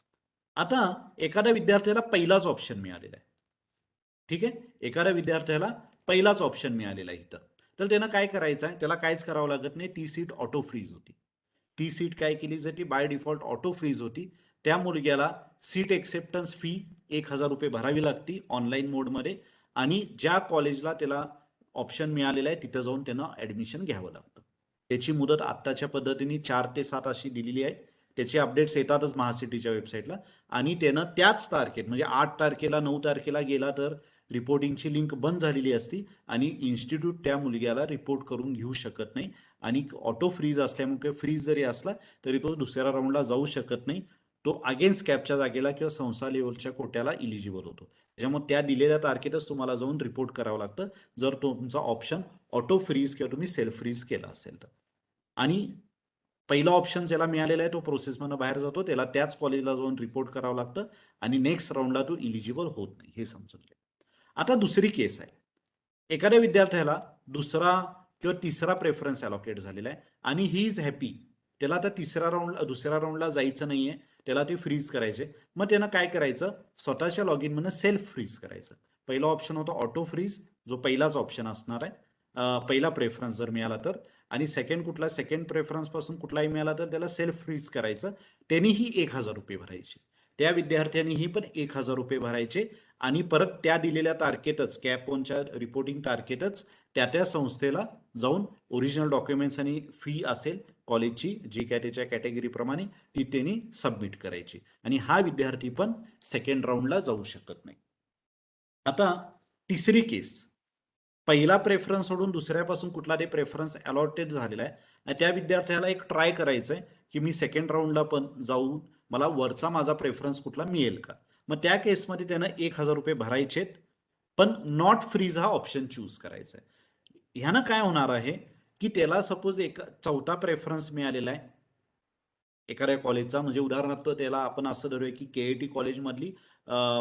आता एखाद्या विद्यार्थ्याला पहिलाच ऑप्शन मिळालेला आहे, ठीक आहे, एखाद्या विद्यार्थ्याला पहिलाच ऑप्शन मिळालेला आहे इथं, तर त्यानं काय करायचं आहे, त्याला काहीच करावं लागत नाही. ती सीट ऑटो फ्रीज होती. ती सीट काय केली जाते, बाय डिफॉल्ट ऑटो फ्रीज होती. त्या मुलग्याला सीट एक्सेप्टन्स फी 1,000 रुपये भरावी लागती ऑनलाईन मोडमध्ये आणि ज्या कॉलेजला त्याला ऑप्शन मिळालेला आहे तिथं जाऊन त्यांना ऍडमिशन घ्यावं लागतं. त्याची मुदत आत्ताच्या पद्धतीने 4 ते 7 अशी दिलेली आहे. त्याचे अपडेट्स येतातच महासिटीच्या वेबसाईटला आणि त्यानं त्याच तारखेत म्हणजे 8 तारखेला 9 तारखेला गेला तर रिपोर्टिंगची लिंक बंद झालेली असती आणि इन्स्टिट्यूट त्या मुलग्याला रिपोर्ट करून घेऊ शकत नाही आणि ऑटो फ्रीज असल्यामुळे फ्रीज जरी असला तरी तो दुसऱ्या राऊंडला जाऊ शकत नाही. तो अगेन्स्ट कॅपच्या जागेला किंवा संस्था लेवलच्या कोट्याला इलिजिबल होतो. त्याच्यामुळे त्या दिलेल्या तारखेतच तुम्हाला जाऊन रिपोर्ट करावं लागतं जर तुमचा ऑप्शन ऑटो फ्रीज किंवा तुम्ही सेल्फ फ्रीज केला असेल तर. आणि पहिला ऑप्शन ज्याला मिळालेला आहे तो प्रोसेसमधून बाहेर जातो, त्याला त्याच कॉलेजला जाऊन रिपोर्ट करावं लागतं आणि नेक्स्ट राऊंडला तो इलिजिबल होत नाही, हे समजून घ्या. आता दुसरी केस आहे, एखाद्या विद्यार्थ्याला दुसरा किंवा तिसरा प्रेफरन्स अलॉकेट झालेला आहे आणि ही इज हॅपी, त्याला आता दुसऱ्या राऊंडला जायचं नाहीये, त्याला ते फ्रीज करायचे. मग त्यानं काय करायचं, स्वतःच्या लॉगिन मधनं सेल्फ फ्रीज करायचं. पहिला ऑप्शन होता ऑटो फ्रीज, जो पहिलाच ऑप्शन असणार आहे, पहिला प्रेफरन्स जर मिळाला तर. आणि सेकंड कुठला, सेकंड प्रेफरन्स पासून कुठलाही मिळाला तर त्याला सेल्फ फ्रीज करायचं, त्यांनीही 1,000 रुपये भरायचे. त्या विद्यार्थ्यांनीही पण 1,000 रुपये भरायचे आणि परत त्या दिलेल्या तारखेतच, कॅप वनच्या रिपोर्टिंग तारखेतच त्या संस्थेला जाऊन ओरिजिनल डॉक्युमेंट्स आणि फी असेल कॉलेजची जी काय त्याच्या कॅटेगरीप्रमाणे ती त्यांनी सबमिट करायची. आणि हा विद्यार्थी पण सेकंड राऊंडला जाऊ शकत नाही. आता तिसरी केस, पहिला प्रेफरन्स सोडून दुसऱ्यापासून कुठला ते प्रेफरन्स अलॉटेड झालेला आहे आणि त्या विद्यार्थ्याला एक ट्राय करायचं आहे की मी सेकंड राऊंडला पण जाऊन मला वरचा माझा प्रेफरन्स कुठला मिळेल का. मग त्या केसमध्ये त्यानं 1,000 रुपये भरायचेत, पण नॉट फ्रीज हा ऑप्शन चूज करायचा आहे. ह्यानं काय होणार आहे की त्याला सपोज एक चौथा प्रेफरन्स मिळालेला आहे एखाद्या कॉलेजचा, म्हणजे उदाहरणार्थ त्याला आपण असं धरूया की केआयटी कॉलेजमधली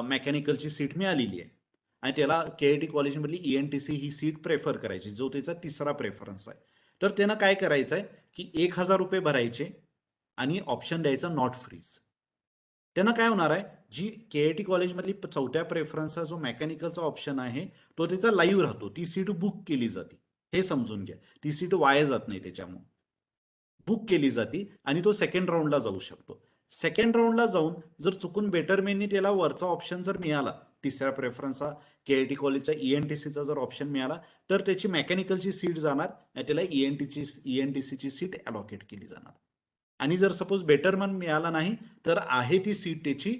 मेकॅनिकलची सीट मिळालेली आहे आणि त्याला केआयटी कॉलेजमधली ईएनटीसी ही सीट प्रेफर करायची, जो त्याचा तिसरा प्रेफरन्स आहे. तर त्यानं काय करायचं आहे की 1,000 रुपये भरायचे आणि ऑप्शन द्यायचा नॉट फ्रीज. त्यानं काय होणार आहे, जी केआयटी कॉलेजमधली चौथ्या प्रेफरन्सचा जो मेकॅनिकलचा ऑप्शन आहे तो त्याचा लाईव्ह राहतो, ती सीट बुक केली जाते. हे समजून घ्या, ती सीट वाया जात नाही, त्याच्यामुळे बुक केली जाते आणि तो सेकंड राऊंडला जाऊ शकतो. सेकंड राऊंडला जाऊन जर चुकून बेटरमेननी त्याला वरचा ऑप्शन जर मिळाला, तिसऱ्या प्रेफरन्सचा केआयटी कॉलेजचा ईएनटीसीचा जर ऑप्शन मिळाला, तर त्याची मेकॅनिकलची सीट जाणार आणि त्याला ईएनटीसीची सीट अलॉकेट केली जाणार. आणि जर सपोज बेटरमन मिळाला नाही तर आहे ती सीट त्याची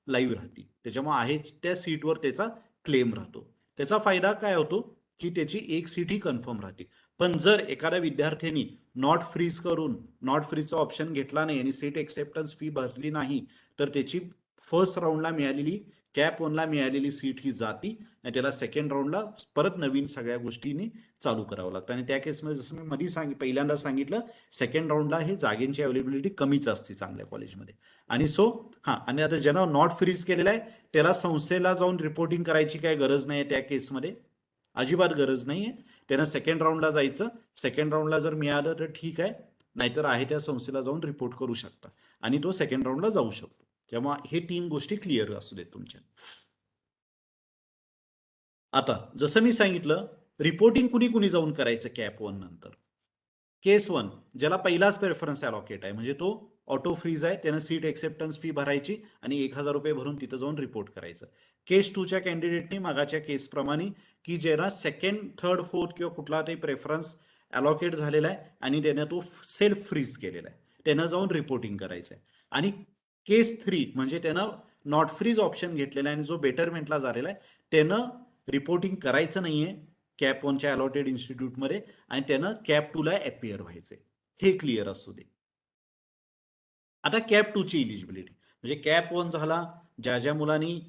लाईव्ह राहते, त्याच्यामुळे आहे त्या सीटवर त्याचा क्लेम राहतो. त्याचा फायदा काय होतो की त्याची एक सीट ही कन्फर्म राहते. पण जर एखाद्या विद्यार्थ्यांनी नॉट फ्रीज करून नॉट फ्रीजचा ऑप्शन घेतला नाही आणि सीट एक्सेप्टन्स फी भरली नाही, तर त्याची फर्स्ट राऊंडला मिळालेली कॅप वनला मिळालेली सीट ही जाती आणि त्याला सेकंड राऊंडला परत नवीन सगळ्या गोष्टींनी चालू करावं लागतं. आणि त्या केसमध्ये जसं मी मध्ये पहिल्यांदा सांगितलं, सेकंड राऊंडला हे जागेंची अवेलेबिलिटी कमीच असते चांगल्या कॉलेजमध्ये. आणि आणि आता ज्यांना नॉट फ्रीज केलेला आहे त्याला संस्थेला जाऊन रिपोर्टिंग करायची काय गरज नाही त्या केसमध्ये, अजिबात गरज नाहीये. त्यानं सेकंड राऊंडला जायचं, सेकंड राऊंडला जर मिळालं तर ठीक आहे, नाहीतर आहे त्या संस्थेला जाऊन रिपोर्ट करू शकता आणि तो सेकंड राऊंडला जाऊ शकतो. तेव्हा हे 3 गोष्टी क्लिअर असू देत तुमच्या. आता जसं मी सांगितलं, रिपोर्टिंग कुणी कुणी जाऊन करायचं कॅप वन नंतर. केस 1 ज्याला पहिलाच प्रेफरन्स अलॉकेट आहे, म्हणजे तो ऑटो फ्रीज आहे, त्यानं सीट एक्सेप्टन्स फी भरायची आणि 1,000 रुपये भरून तिथं जाऊन रिपोर्ट करायचं. केस 2च्या कॅन्डिडेटनी मागाच्या केसप्रमाणे की ज्यांना सेकंड, थर्ड, फोर्थ किंवा कुठला तरी प्रेफरन्स अलॉकेट झालेला आहे आणि त्यानं तो सेल्फ फ्रीज केलेला आहे, त्यानं जाऊन रिपोर्टिंग करायचं आहे. आणि केस 3 म्हणजे त्यानं नॉट फ्रीज ऑप्शन घेतलेला आहे आणि जो बेटरमेंटला झालेला आहे त्यानं रिपोर्टिंग करायचं नाहीये कॅप वनच्या अलॉटेड इन्स्टिट्यूटमध्ये आणि त्यानं कॅप 2ला अपियर व्हायचंय. हे क्लिअर असू दे. आता कॅप 2ची इलिजिबिलिटी म्हणजे कॅप 1 झाला, ज्या ज्या मुलांनी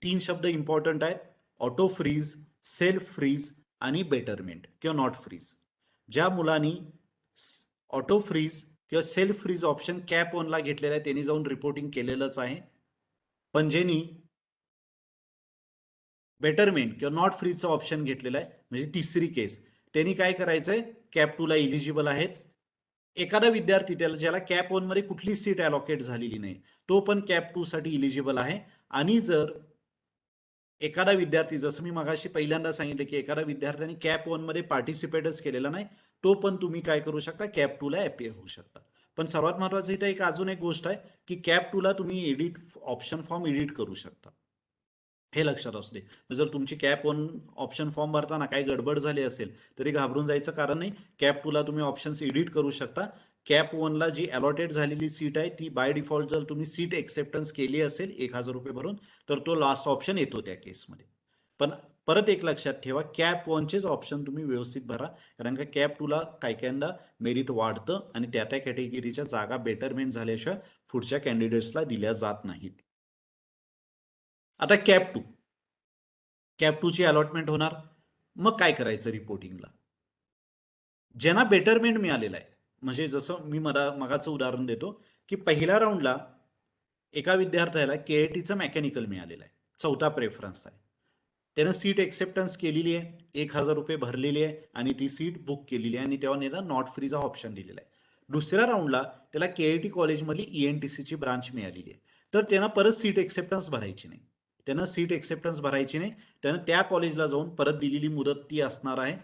3 शब्द इम्पॉर्टंट आहेत, ऑटो फ्रीज, सेल्फ फ्रीज आणि बेटरमेंट किंवा नॉट फ्रीज. ज्या मुलांनी ऑटो फ्रीज किंवा सेल्फ फ्रीज ऑप्शन कॅप 1ला घेतलेला आहे त्यांनी जाऊन रिपोर्टिंग केलेलंच आहे. पण ज्यांनी बेटरमेंट किंवा नॉट फ्रीजचा ऑप्शन घेतलेला आहे, म्हणजे तिसरी केस, त्यांनी काय करायचंय, कॅप 2ला इलिजिबल आहेत. एखादा विद्यार्थी ज्याला कॅप 1 मध्ये कुठली सीट अलॉकेट झालेली नाही, तो पण कॅप 2 साठी इलिजिबल आहे. आणि जर एखादा विद्यार्थी, जसं मी मगाशी पहिल्यांदा सांगितलं की एखादा विद्यार्थ्याने कॅप 1 मध्ये पार्टिसिपेटच केलेला नाही, तो पण तुम्ही काय करू शकता, कॅप 2ला अपियर होऊ शकता. पण सर्वात महत्वाचं इथं अजून एक गोष्ट आहे की कॅप 2ला तुम्ही एडिट ऑप्शन फॉर्म एडिट करू शकता, हे लक्षात असू दे. जर तुमची कॅप 1 ऑप्शन फॉर्म भरताना काही गडबड झाली असेल तरी घाबरून जायचं कारण नाही. कॅप 2ला तुम्ही ऑप्शन्स एडिट करू शकता. कॅप 1ला जी अलॉटेड झालेली सीट आहे ती बाय डिफॉल्ट जर तुम्ही सीट एक्सेप्टन्स केली असेल 1,000 रुपये भरून, तर तो लास्ट ऑप्शन येतो त्या केसमध्ये. पण परत एक लक्षात ठेवा, कॅप 1चेच ऑप्शन तुम्ही व्यवस्थित भरा, कारण का कॅप 2ला काहींदा मेरिट वाढतं आणि त्या कॅटेगरीच्या जागा बेटरमेंट झाल्याशिवाय पुढच्या कॅन्डिडेट्सला दिल्या जात नाहीत. आता कॅप 2ची अलॉटमेंट होणार. मग काय करायचं रिपोर्टिंगला, ज्यांना बेटरमेंट मिळालेलं आहे, म्हणजे जसं मी मगाचं उदाहरण देतो की पहिल्या राऊंडला एका विद्यार्थ्याला केआयटीचं मेकॅनिकल मिळालेलं आहे, चौथा प्रेफरन्स आहे, त्यानं सीट एक्सेप्टन्स केलेली आहे, 1,000 रुपये भरलेली आहे आणि ती सीट बुक केलेली आहे आणि तेव्हा त्याला नॉट फ्रीचा ऑप्शन दिलेला आहे. दुसऱ्या राऊंडला त्याला केआयटी कॉलेजमधली ईएनटीसीची ब्रांच मिळालेली आहे, तर त्यांना परत सीट एक्सेप्टन्स भरायची नाही, त्यानं सीट एक्सेप्टन्स भरायची नाही. त्यानं त्या कॉलेजला जाऊन परत दिलेली मुदत ती असणार आहे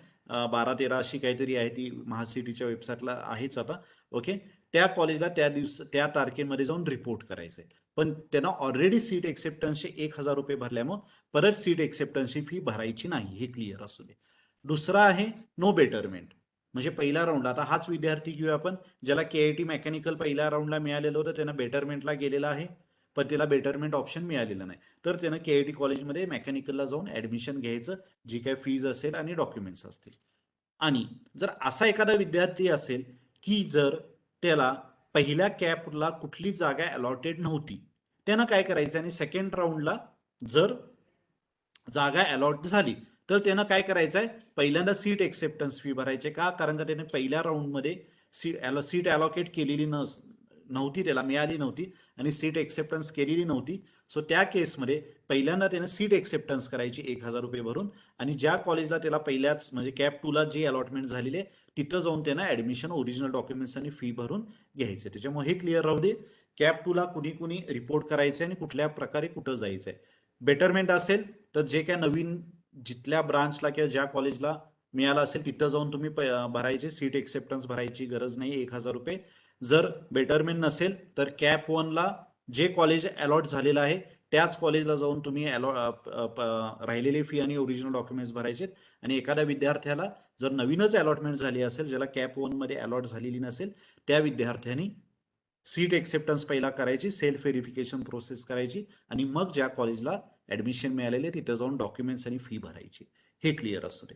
12-13 अशी काहीतरी आहे, ती महासिटीच्या वेबसाईटला आहेच आता. ओके, त्या कॉलेजला त्या तारखेमध्ये जाऊन रिपोर्ट करायचंय. पण त्यानं ऑलरेडी सीट एक्सेप्टन्सचे ₹1000 भरल्यामुळे परत सीट एक्सेप्टन्सची फी भरायची नाही, हे क्लिअर असू दे. दुसरा आहे नो बेटरमेंट. म्हणजे पहिला राऊंड, आता हाच विद्यार्थी घेऊया आपण ज्याला केआयटी मेकॅनिकल पहिल्या राऊंडला मिळालेलं होतं, त्यानं बेटरमेंटला गेलेला आहे, पण त्याला बेटरमेंट ऑप्शन मिळालेलं नाही. तर त्यानं केआयटी कॉलेजमध्ये मेकॅनिकलला जाऊन ऍडमिशन घ्यायचं, जी काय फीज असेल आणि डॉक्युमेंट्स असतील. आणि जर असा एखादा विद्यार्थी असेल की जर त्याला पहिल्या कॅपला कुठली जागा अलॉटेड नव्हती, त्यानं काय करायचं आणि सेकंड राऊंडला जर जागा अलॉट झाली तर त्यानं काय करायचंय, पहिल्यांदा सीट एक्सेप्टन्स फी भरायचे. का? कारण का त्याने पहिल्या राऊंडमध्ये सीट अलॉकेट केलेली नव्हती, त्याला मिळाली नव्हती आणि सीट एक्सेप्टन्स केलेली नव्हती. सो त्या केसमध्ये पहिल्यांदा त्यानं सीट एक्सेप्टन्स करायची ₹1000 भरून, आणि ज्या कॉलेजला त्याला पहिल्याच म्हणजे कॅप 2 ला जे अलॉटमेंट झालेली आहे तिथं जाऊन त्यांना ऍडमिशन ओरिजिनल डॉक्युमेंट्स आणि फी भरून घ्यायचे. त्याच्यामुळे हे क्लिअर राहू दे, कॅप 2 ला कुणी कुणी रिपोर्ट करायचे आणि कुठल्या प्रकारे कुठं जायचंय. बेटरमेंट असेल तर जे काय नवीन जिथल्या ब्रांचला किंवा ज्या कॉलेजला मिळाला असेल तिथं जाऊन तुम्ही भरायचे, सीट एक्सेप्टन्स भरायची गरज नाही ₹1000. जर बेटरमेंट नसेल तर कॅप 1 ला जे कॉलेज अलॉट झालेलं आहे त्याच कॉलेजला जाऊन तुम्ही राहिलेली फी आणि ओरिजिनल डॉक्युमेंट्स भरायचे. आणि एखाद्या विद्यार्थ्याला जर नवीनच अलॉटमेंट झाली असेल, ज्याला कॅप 1 मध्ये अलॉट झालेली नसेल, त्या विद्यार्थ्यांनी सीट एक्सेप्टन्स पहिला करायची, सेल्फ व्हेरिफिकेशन प्रोसेस करायची आणि मग ज्या कॉलेजला ऍडमिशन मिळालेले तिथे जाऊन डॉक्युमेंट्स आणि फी भरायची. हे क्लिअर असू दे.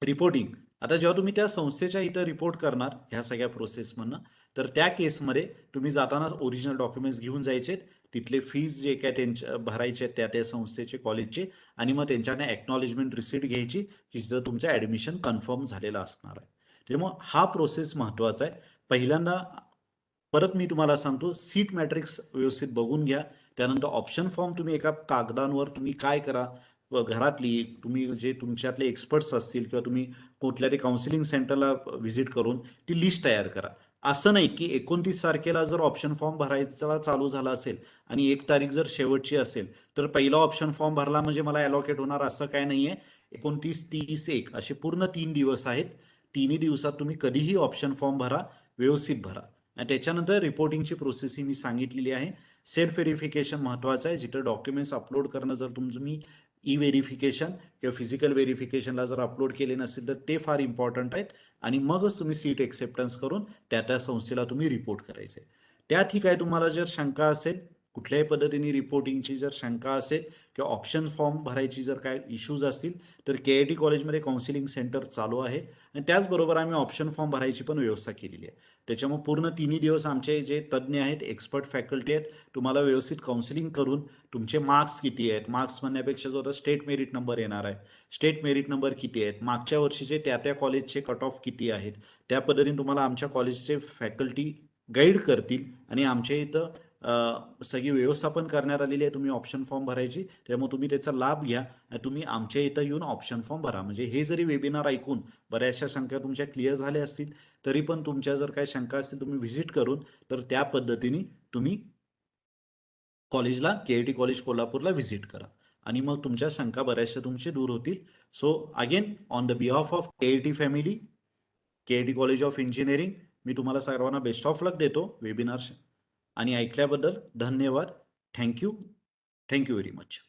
रिपोर्टिंग, आता जेव्हा तुम्ही त्या संस्थेच्या इथं रिपोर्ट करणार ह्या सगळ्या प्रोसेसमधनं, तर त्या केसमध्ये तुम्ही जाताना ओरिजिनल डॉक्युमेंट्स घेऊन जायचे, तिथले फीज जे काय त्यांच्या भरायचे त्या त्या संस्थेचे कॉलेजचे, आणि मग त्यांच्याकडे एक्नॉलेजमेंट रिसिप्ट घ्यायची की जिथं तुमचं ऍडमिशन कन्फर्म झालेलं असणार आहे. त्यामुळे हा प्रोसेस महत्वाचा आहे. पहिल्यांदा परत मी तुम्हाला सांगतो, सीट मॅट्रिक्स व्यवस्थित बघून घ्या. त्यानंतर ऑप्शन फॉर्म तुम्ही एका कागदांवर तुम्ही काय करा, घरातली तुम्ही जे तुमच्यातले एक्सपर्ट्स असतील किंवा तुम्ही कुठल्या तरी काउन्सिलिंग सेंटरला व्हिजिट करून ती लिस्ट तयार करा. असं नाही की 29 तारखेला जर ऑप्शन फॉर्म भरायचा चालू झाला असेल आणि 1 तारीख जर शेवटची असेल तर पहिला ऑप्शन फॉर्म भरला म्हणजे मला अलॉकेट होणार, असं काय नाहीये. 29, 30, 1 असे पूर्ण 3 दिवस आहेत. तिन्ही दिवसात तुम्ही कधीही ऑप्शन फॉर्म भरा, व्यवस्थित भरा. आणि त्याच्यानंतर रिपोर्टिंगची प्रोसेस ही मी सांगितलेली आहे. सेल्फ व्हेरिफिकेशन महत्वाचं आहे. जिथं डॉक्युमेंट्स अपलोड करणं, जर तुम्ही ई व्हेरिफिकेशन किंवा फिजिकल व्हेरिफिकेशनला जर अपलोड केले नसेल तर ते फार इम्पॉर्टंट आहेत. आणि मगच तुम्ही सीट एक्सेप्टन्स करून त्या त्या संस्थेला तुम्ही रिपोर्ट करायचे. त्या ठिकाणी तुम्हाला जर शंका असेल, कुठल्याही पद्धतीने रिपोर्टिंगची जर शंका असेल किंवा ऑप्शन फॉर्म भरायची जर काय इश्यूज असतील, तर केआयटी कॉलेजमध्ये काउन्सिलिंग सेंटर चालू आहे आणि त्याचबरोबर आम्ही ऑप्शन फॉर्म भरायची पण व्यवस्था केलेली आहे. त्याच्यामुळे पूर्ण तिन्ही दिवस आमचे जे तज्ज्ञ आहेत, एक्सपर्ट फॅकल्टी आहेत, तुम्हाला व्यवस्थित काउन्सिलिंग करून तुमचे मार्क्स किती आहेत, मार्क्स म्हणण्यापेक्षा जो आता स्टेट मेरिट नंबर येणार आहे, स्टेट मेरिट नंबर किती आहेत, मागच्या वर्षीचे त्या त्या कॉलेजचे कट ऑफ किती आहेत, त्या पद्धतीने तुम्हाला आमच्या कॉलेजचे फॅकल्टी गाईड करतील. आणि आमच्या इथं सगळी व्यवस्थापन करण्यात आलेली आहे तुम्ही ऑप्शन फॉर्म भरायची. त्यामुळे तुम्ही त्याचा लाभ घ्या आणि तुम्ही आमच्या इथं येऊन ऑप्शन फॉर्म भरा. म्हणजे हे जरी वेबिनार ऐकून बऱ्याचशा शंका तुमच्या क्लिअर झाल्या असतील, तरी पण तुमच्या जर काही शंका असतील तुम्ही व्हिजिट करून तर त्या पद्धतीने तुम्ही कॉलेजला, केआयटी कॉलेज कोल्हापूरला व्हिजिट करा आणि मग तुमच्या शंका बऱ्याचशा तुमचे दूर होतील. So again, on the behalf of KIT family, KIT college of engineering, मी तुम्हाला सर्वांना बेस्ट ऑफ लक देतो वेबिनार आणि ऐकल्याबद्दल धन्यवाद. Thank you very much.